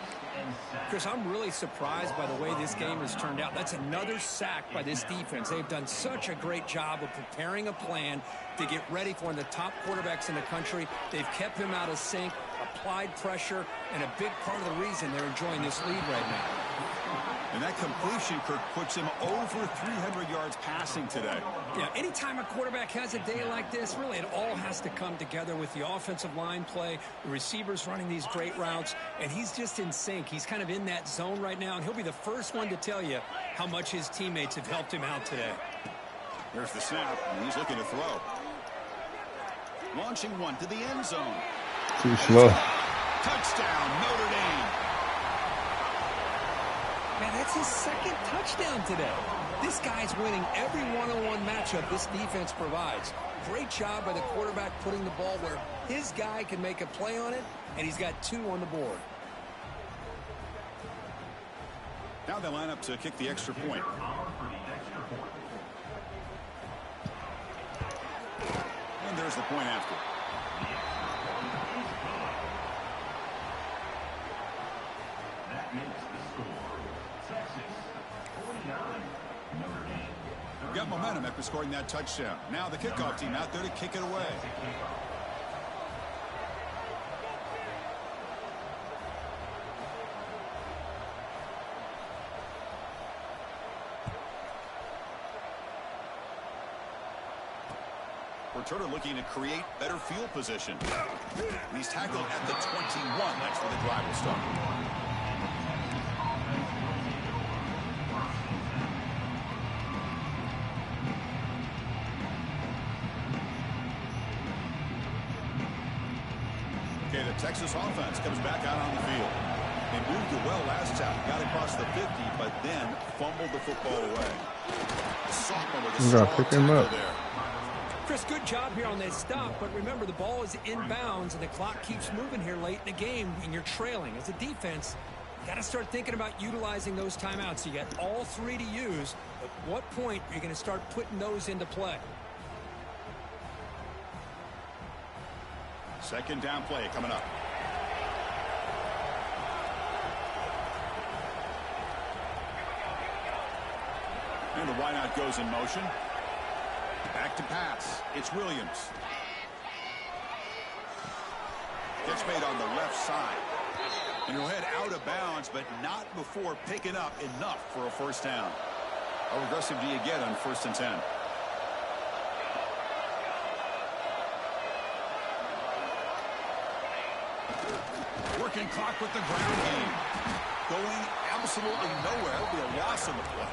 Chris, I'm really surprised by the way this game has turned out. That's another sack by this defense. They've done such a great job of preparing a plan to get ready for one of the top quarterbacks in the country. They've kept him out of sync, applied pressure, and a big part of the reason they're enjoying this lead right now. And that completion, Kirk, puts him over 300 yards passing today. Yeah, anytime a quarterback has a day like this, really it all has to come together with the offensive line play, the receivers running these great routes, and he's just in sync. He's kind of in that zone right now, and he'll be the first one to tell you how much his teammates have helped him out today. There's the snap, and he's looking to throw. Launching one to the end zone. Too slow. Touchdown, Notre Dame. Man, that's his second touchdown today. This guy's winning every one-on-one matchup this defense provides. Great job by the quarterback putting the ball where his guy can make a play on it, and he's got 2 on the board. Now they line up to kick the extra point. And there's the point after. That makes the score. Texas 49, Notre Dame. Got momentum after scoring that touchdown. Now the kickoff team out there to kick it away. Returner looking to create better field position. And he's tackled at the 21. That's where the drive will start. Okay, the Texas offense comes back out on the field. They moved it well last time. Got across the 50, but then fumbled the football away. The sophomore with a strong tackle there. Chris, good job here on that stop, but remember the ball is inbounds and the clock keeps moving here late in the game and you're trailing. As a defense, you got to start thinking about utilizing those timeouts. You got all 3 to use. At what point are you going to start putting those into play? Second down play coming up. And the wideout goes in motion. Back to pass. It's Williams. Gets made on the left side. And he'll head out of bounds, but not before picking up enough for a first down. How aggressive do you get on 1st and 10? Working clock with the ground game. Going absolutely nowhere. It'll be a loss on the play.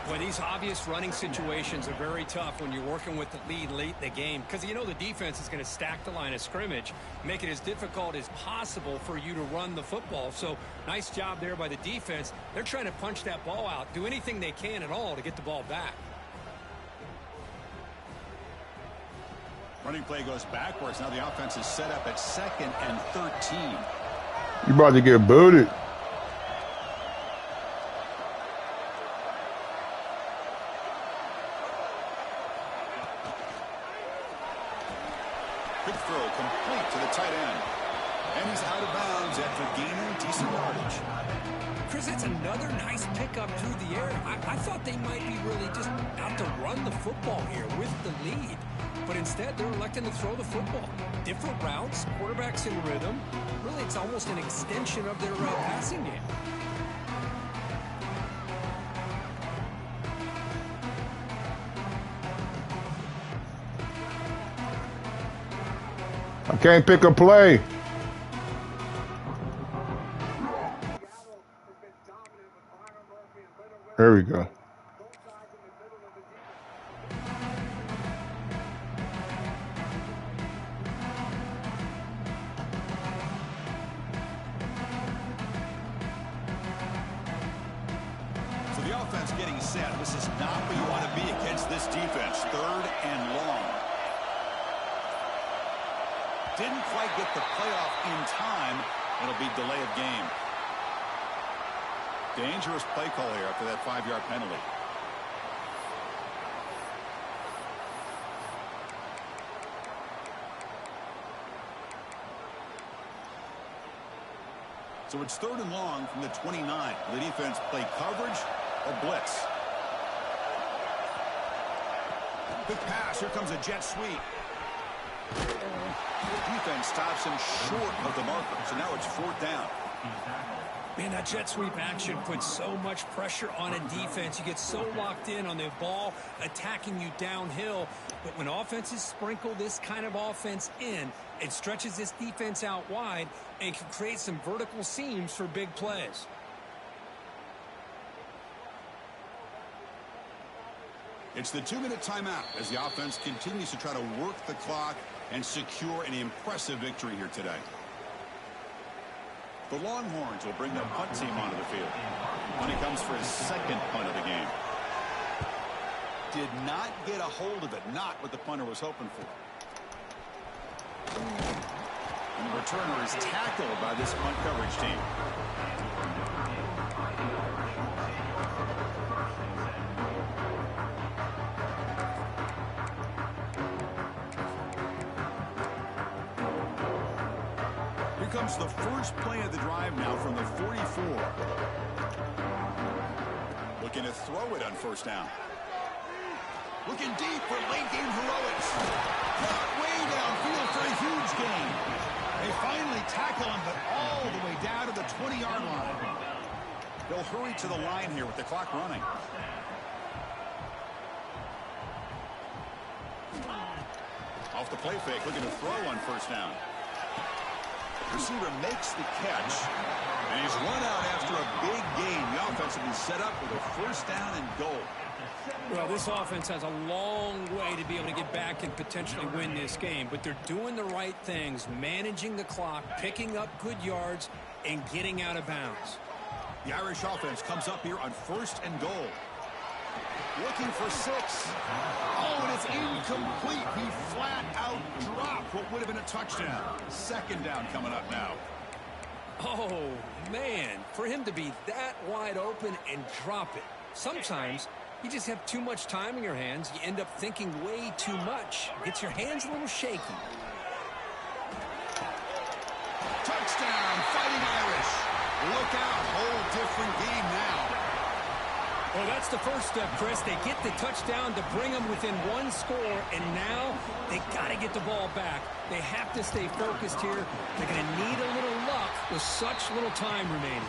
Boy, these obvious running situations are very tough when you're working with the lead late in the game because you know the defense is going to stack the line of scrimmage, make it as difficult as possible for you to run the football. So nice job there by the defense. They're trying to punch that ball out, do anything they can at all to get the ball back. Running play goes backwards. Now the offense is set up at 2nd and 13. You about to get booted. Quick throw complete to the tight end. And he's out of bounds after gaining decent yardage. Chris, that's another nice pickup through the air. I thought they might be really just out to run the football here with the lead. But instead, they're electing to throw the football. Different routes, quarterbacks in rhythm. Really, it's almost an extension of their passing game. I can't pick a play. There we go. So the offense getting set. This is not where you want to be against this defense. 3rd and long. Didn't quite get the playoff in time. It'll be delay of game. Dangerous play call here after that 5-yard penalty. So it's 3rd and long from the 29. The defense play coverage or blitz. Quick pass. Here comes a jet sweep. The defense stops him short of the marker. So now it's 4th down. Man, that jet sweep action puts so much pressure on a defense. You get so locked in on the ball attacking you downhill. But when offenses sprinkle this kind of offense in, it stretches this defense out wide and can create some vertical seams for big plays. It's the 2-minute timeout as the offense continues to try to work the clock and secure an impressive victory here today. The Longhorns will bring their punt team onto the field. When he comes for his second punt of the game. Did not get a hold of it. Not what the punter was hoping for. And the returner is tackled by this punt coverage team. Here comes the first play of the drive now from the 44. Looking to throw it on first down. Looking deep for late game heroics. Caught way downfield for a huge gain. They finally tackle him, but all the way down to the 20-yard line. They'll hurry to the line here with the clock running. Off the play fake, looking to throw on first down. Receiver makes the catch, and he's run out after a big gain. The offense will be set up with a first down and goal. Well, this offense has a long way to be able to get back and potentially win this game, but they're doing the right things, managing the clock, picking up good yards, and getting out of bounds. The Irish offense comes up here on first and goal. Looking for 6. Oh, and it's incomplete. He flat out dropped what would have been a touchdown. Second down coming up now. Oh, man, for him to be that wide open and drop it. Sometimes you just have too much time in your hands. You end up thinking way too much. Gets your hands a little shaky. Touchdown, Fighting Irish. Look out, whole different game now. Well, that's the first step, Chris. They get the touchdown to bring them within one score, and now they got to get the ball back. They have to stay focused here. They're going to need a little luck with such little time remaining.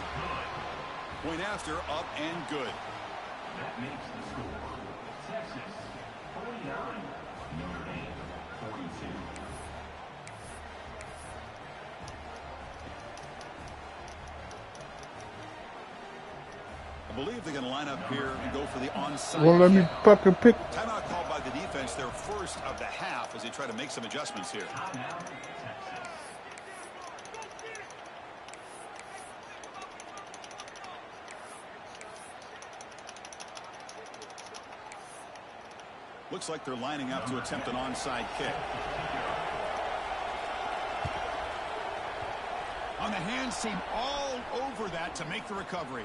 Point after, up and good. That makes the score Texas 49, Notre Dame 42. I believe they're going to line up here and go for the onside. Won't let me fucking pick. Timeout called by the defense, their first of the half, as they try to make some adjustments here. Looks like they're lining up to attempt an onside kick. On the hands team all over that to make the recovery.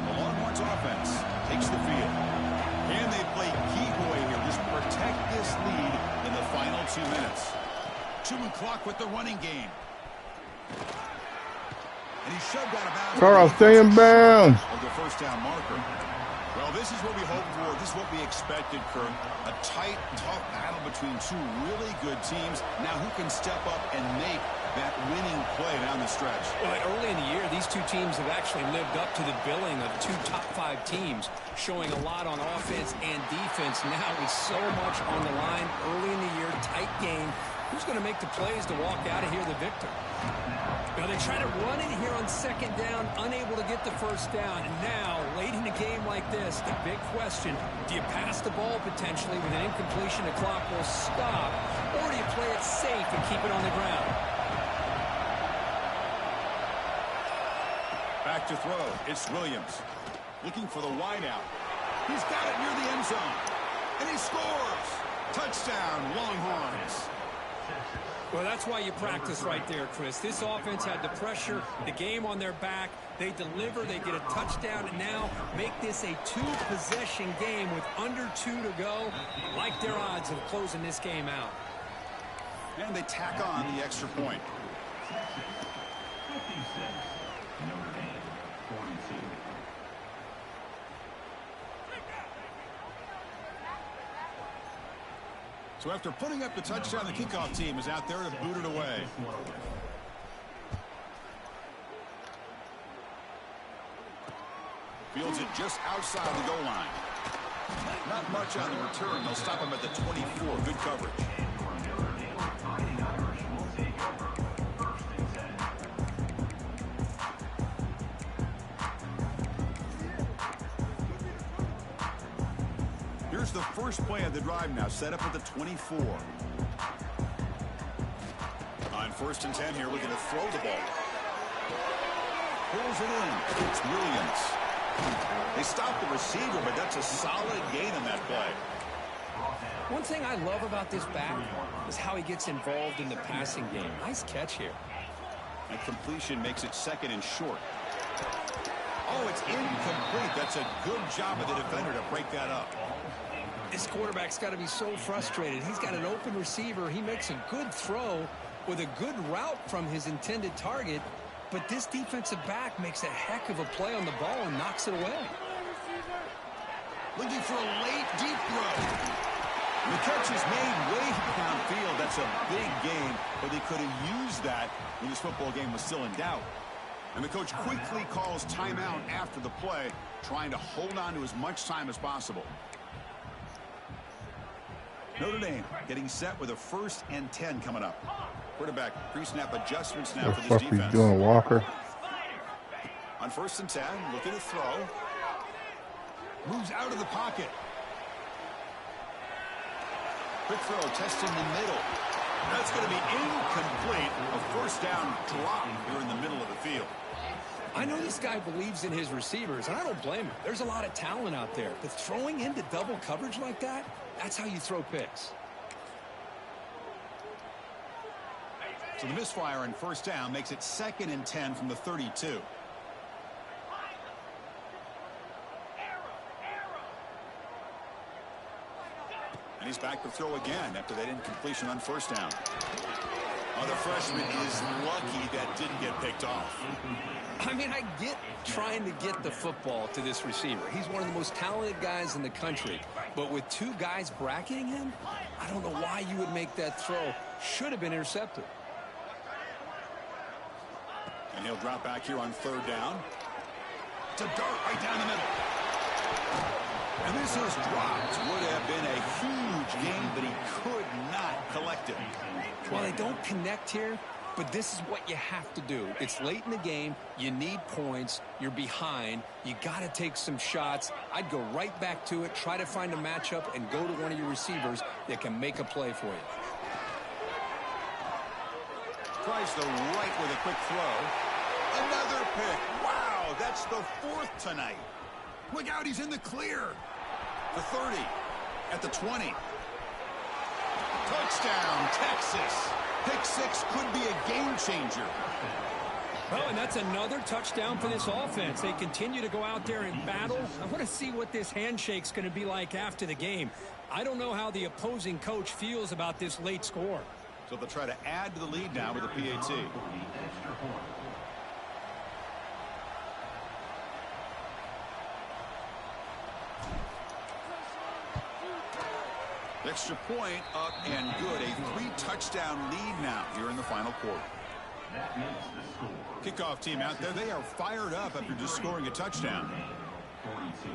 The Longhorns offense takes the field. And they play key boy here. Just protect this lead in the final 2 minutes. 2 clock with the running game. And he shoved out of bounds. Carl, stay in bounds. Of the first down marker. Well, this is what we hoped for. This is what we expected, Kurt. A tight, tough battle between 2 really good teams. Now who can step up and make that winning play down the stretch? Well, early in the year, these 2 teams have actually lived up to the billing of 2 top 5 teams, showing a lot on offense and defense. Now with so much on the line early in the year, tight game. Who's going to make the plays to walk out of here the victor? Now they try to run it here on second down, unable to get the first down. And now, late in a game like this, the big question, do you pass the ball potentially with an incompletion? The clock will stop. Or do you play it safe and keep it on the ground? Back to throw. It's Williams. Looking for the wideout. He's got it near the end zone. And he scores. Touchdown, Longhorns. Well, that's why you practice right there, Chris. This offense had the pressure, the game on their back. They deliver, they get a touchdown, and now make this a 2-possession game with under 2 to go. Like their odds of closing this game out. And they tack on the extra point. Texas 56, Notre Dame 42. So after putting up the touchdown, the kickoff team is out there to boot it away. Fields it just outside the goal line. Not much on the return. They'll stop him at the 24. Good coverage. Here's the first play of the drive now, set up at the 24. On 1st and 10 here, looking to throw the ball. Pulls it in. It's Williams. They stopped the receiver, but that's a solid gain on that play. One thing I love about this back is how he gets involved in the passing game. Nice catch here. That completion makes it 2nd and short. Oh, it's incomplete. That's a good job of the defender to break that up. This quarterback's got to be so frustrated. He's got an open receiver. He makes a good throw with a good route from his intended target, but this defensive back makes a heck of a play on the ball and knocks it away. Looking for a late deep throw. The catch is made way downfield. That's a big gain, but they could have used that when this football game was still in doubt. And the coach quickly calls timeout after the play, trying to hold on to as much time as possible. Notre Dame getting set with a 1st and 10 coming up. Quarterback pre-snap adjustments now What for the this fuck are you defense. doing, Walker? On 1st and 10, looking to throw. Moves out of the pocket. Quick throw, testing the middle. That's going to be incomplete. A 1st down drop here in the middle of the field. I know this guy believes in his receivers, and I don't blame him. There's a lot of talent out there, but throwing into double coverage like that, that's how you throw picks. So the misfire on 1st down makes it 2nd and 10 from the 32. And he's back to throw again after that incompletion on 1st down. Oh, the freshman is lucky that didn't get picked off. I mean, I get trying to get the football to this receiver. He's one of the most talented guys in the country. But with 2 guys bracketing him, I don't know why you would make that throw. Should have been intercepted. And he'll drop back here on 3rd down. It's a dart right down the middle. And this is dropped. Would have been a huge gain, but he could not collect it. Well, they don't connect here, but this is what you have to do. It's late in the game. You need points. You're behind. You got to take some shots. I'd go right back to it, try to find a matchup, and go to one of your receivers that can make a play for you. Tries the right with a quick throw. Another pick. Wow, that's the 4th tonight. Look out, he's in the clear. The 30, at the 20. Touchdown, Texas. Pick 6 could be a game changer. Well, and that's another touchdown for this offense. They continue to go out there and battle. I want to see what this handshake's going to be like after the game. I don't know how the opposing coach feels about this late score. So they'll try to add to the lead now with a PAT. Extra point up and good. A 3-touchdown lead now here in the final quarter. Kickoff team out there. They are fired up after just scoring a touchdown. 42.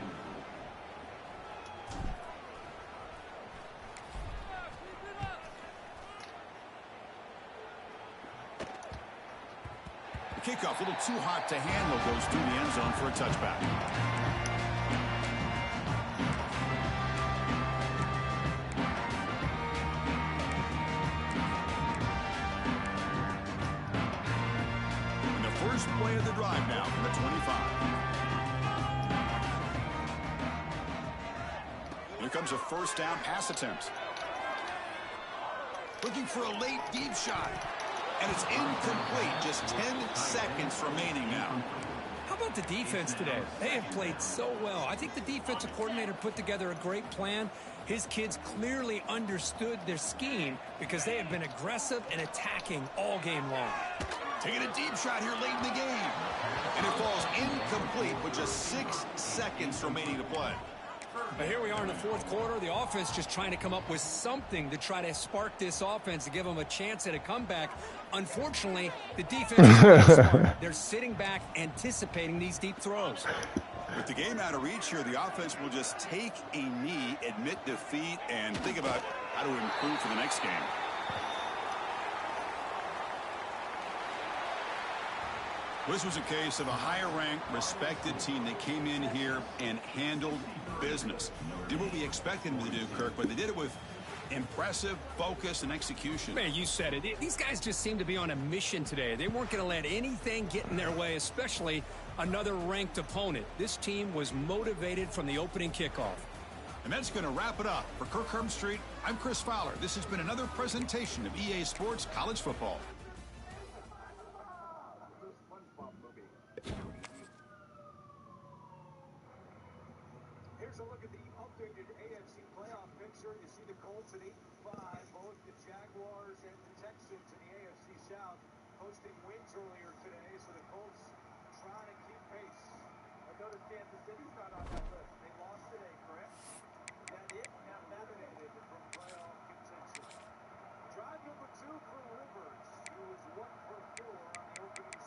The kickoff a little too hot to handle, goes through the end zone for a touchback. First play of the drive now from the 25. Here comes a 1st down pass attempt. Looking for a late deep shot. And it's incomplete. Just 10 seconds remaining now. How about the defense today? They have played so well. I think the defensive coordinator put together a great plan. His kids clearly understood their scheme because they have been aggressive and attacking all game long. Taking a deep shot here late in the game. And it falls incomplete with just 6 seconds remaining to play. But here we are in the fourth quarter. The offense just trying to come up with something to try to spark this offense to give them a chance at a comeback. Unfortunately, the defense is really smart. They're sitting back, anticipating these deep throws. With the game out of reach here, the offense will just take a knee, admit defeat, and think about how to improve for the next game. This was a case of a higher-ranked, respected team that came in here and handled business. Did what we expected them to do, Kirk, but they did it with impressive focus and execution. Man, you said it. These guys just seem to be on a mission today. They weren't going to let anything get in their way, especially another ranked opponent. This team was motivated from the opening kickoff. And that's going to wrap it up. For Kirk Herbstreit, I'm Chris Fowler. This has been another presentation of EA Sports College Football. Here's a look at the updated AFC playoff picture. You see the Colts at 8-5, both the Jaguars and the Texans in the AFC South posting wins earlier today, so the Colts trying to keep pace. I noticed Kansas City's not on that list. They lost today, correct? That it not eliminated from playoff contention. Drive number 2 for Rivers, who was 1 for 4 on the opening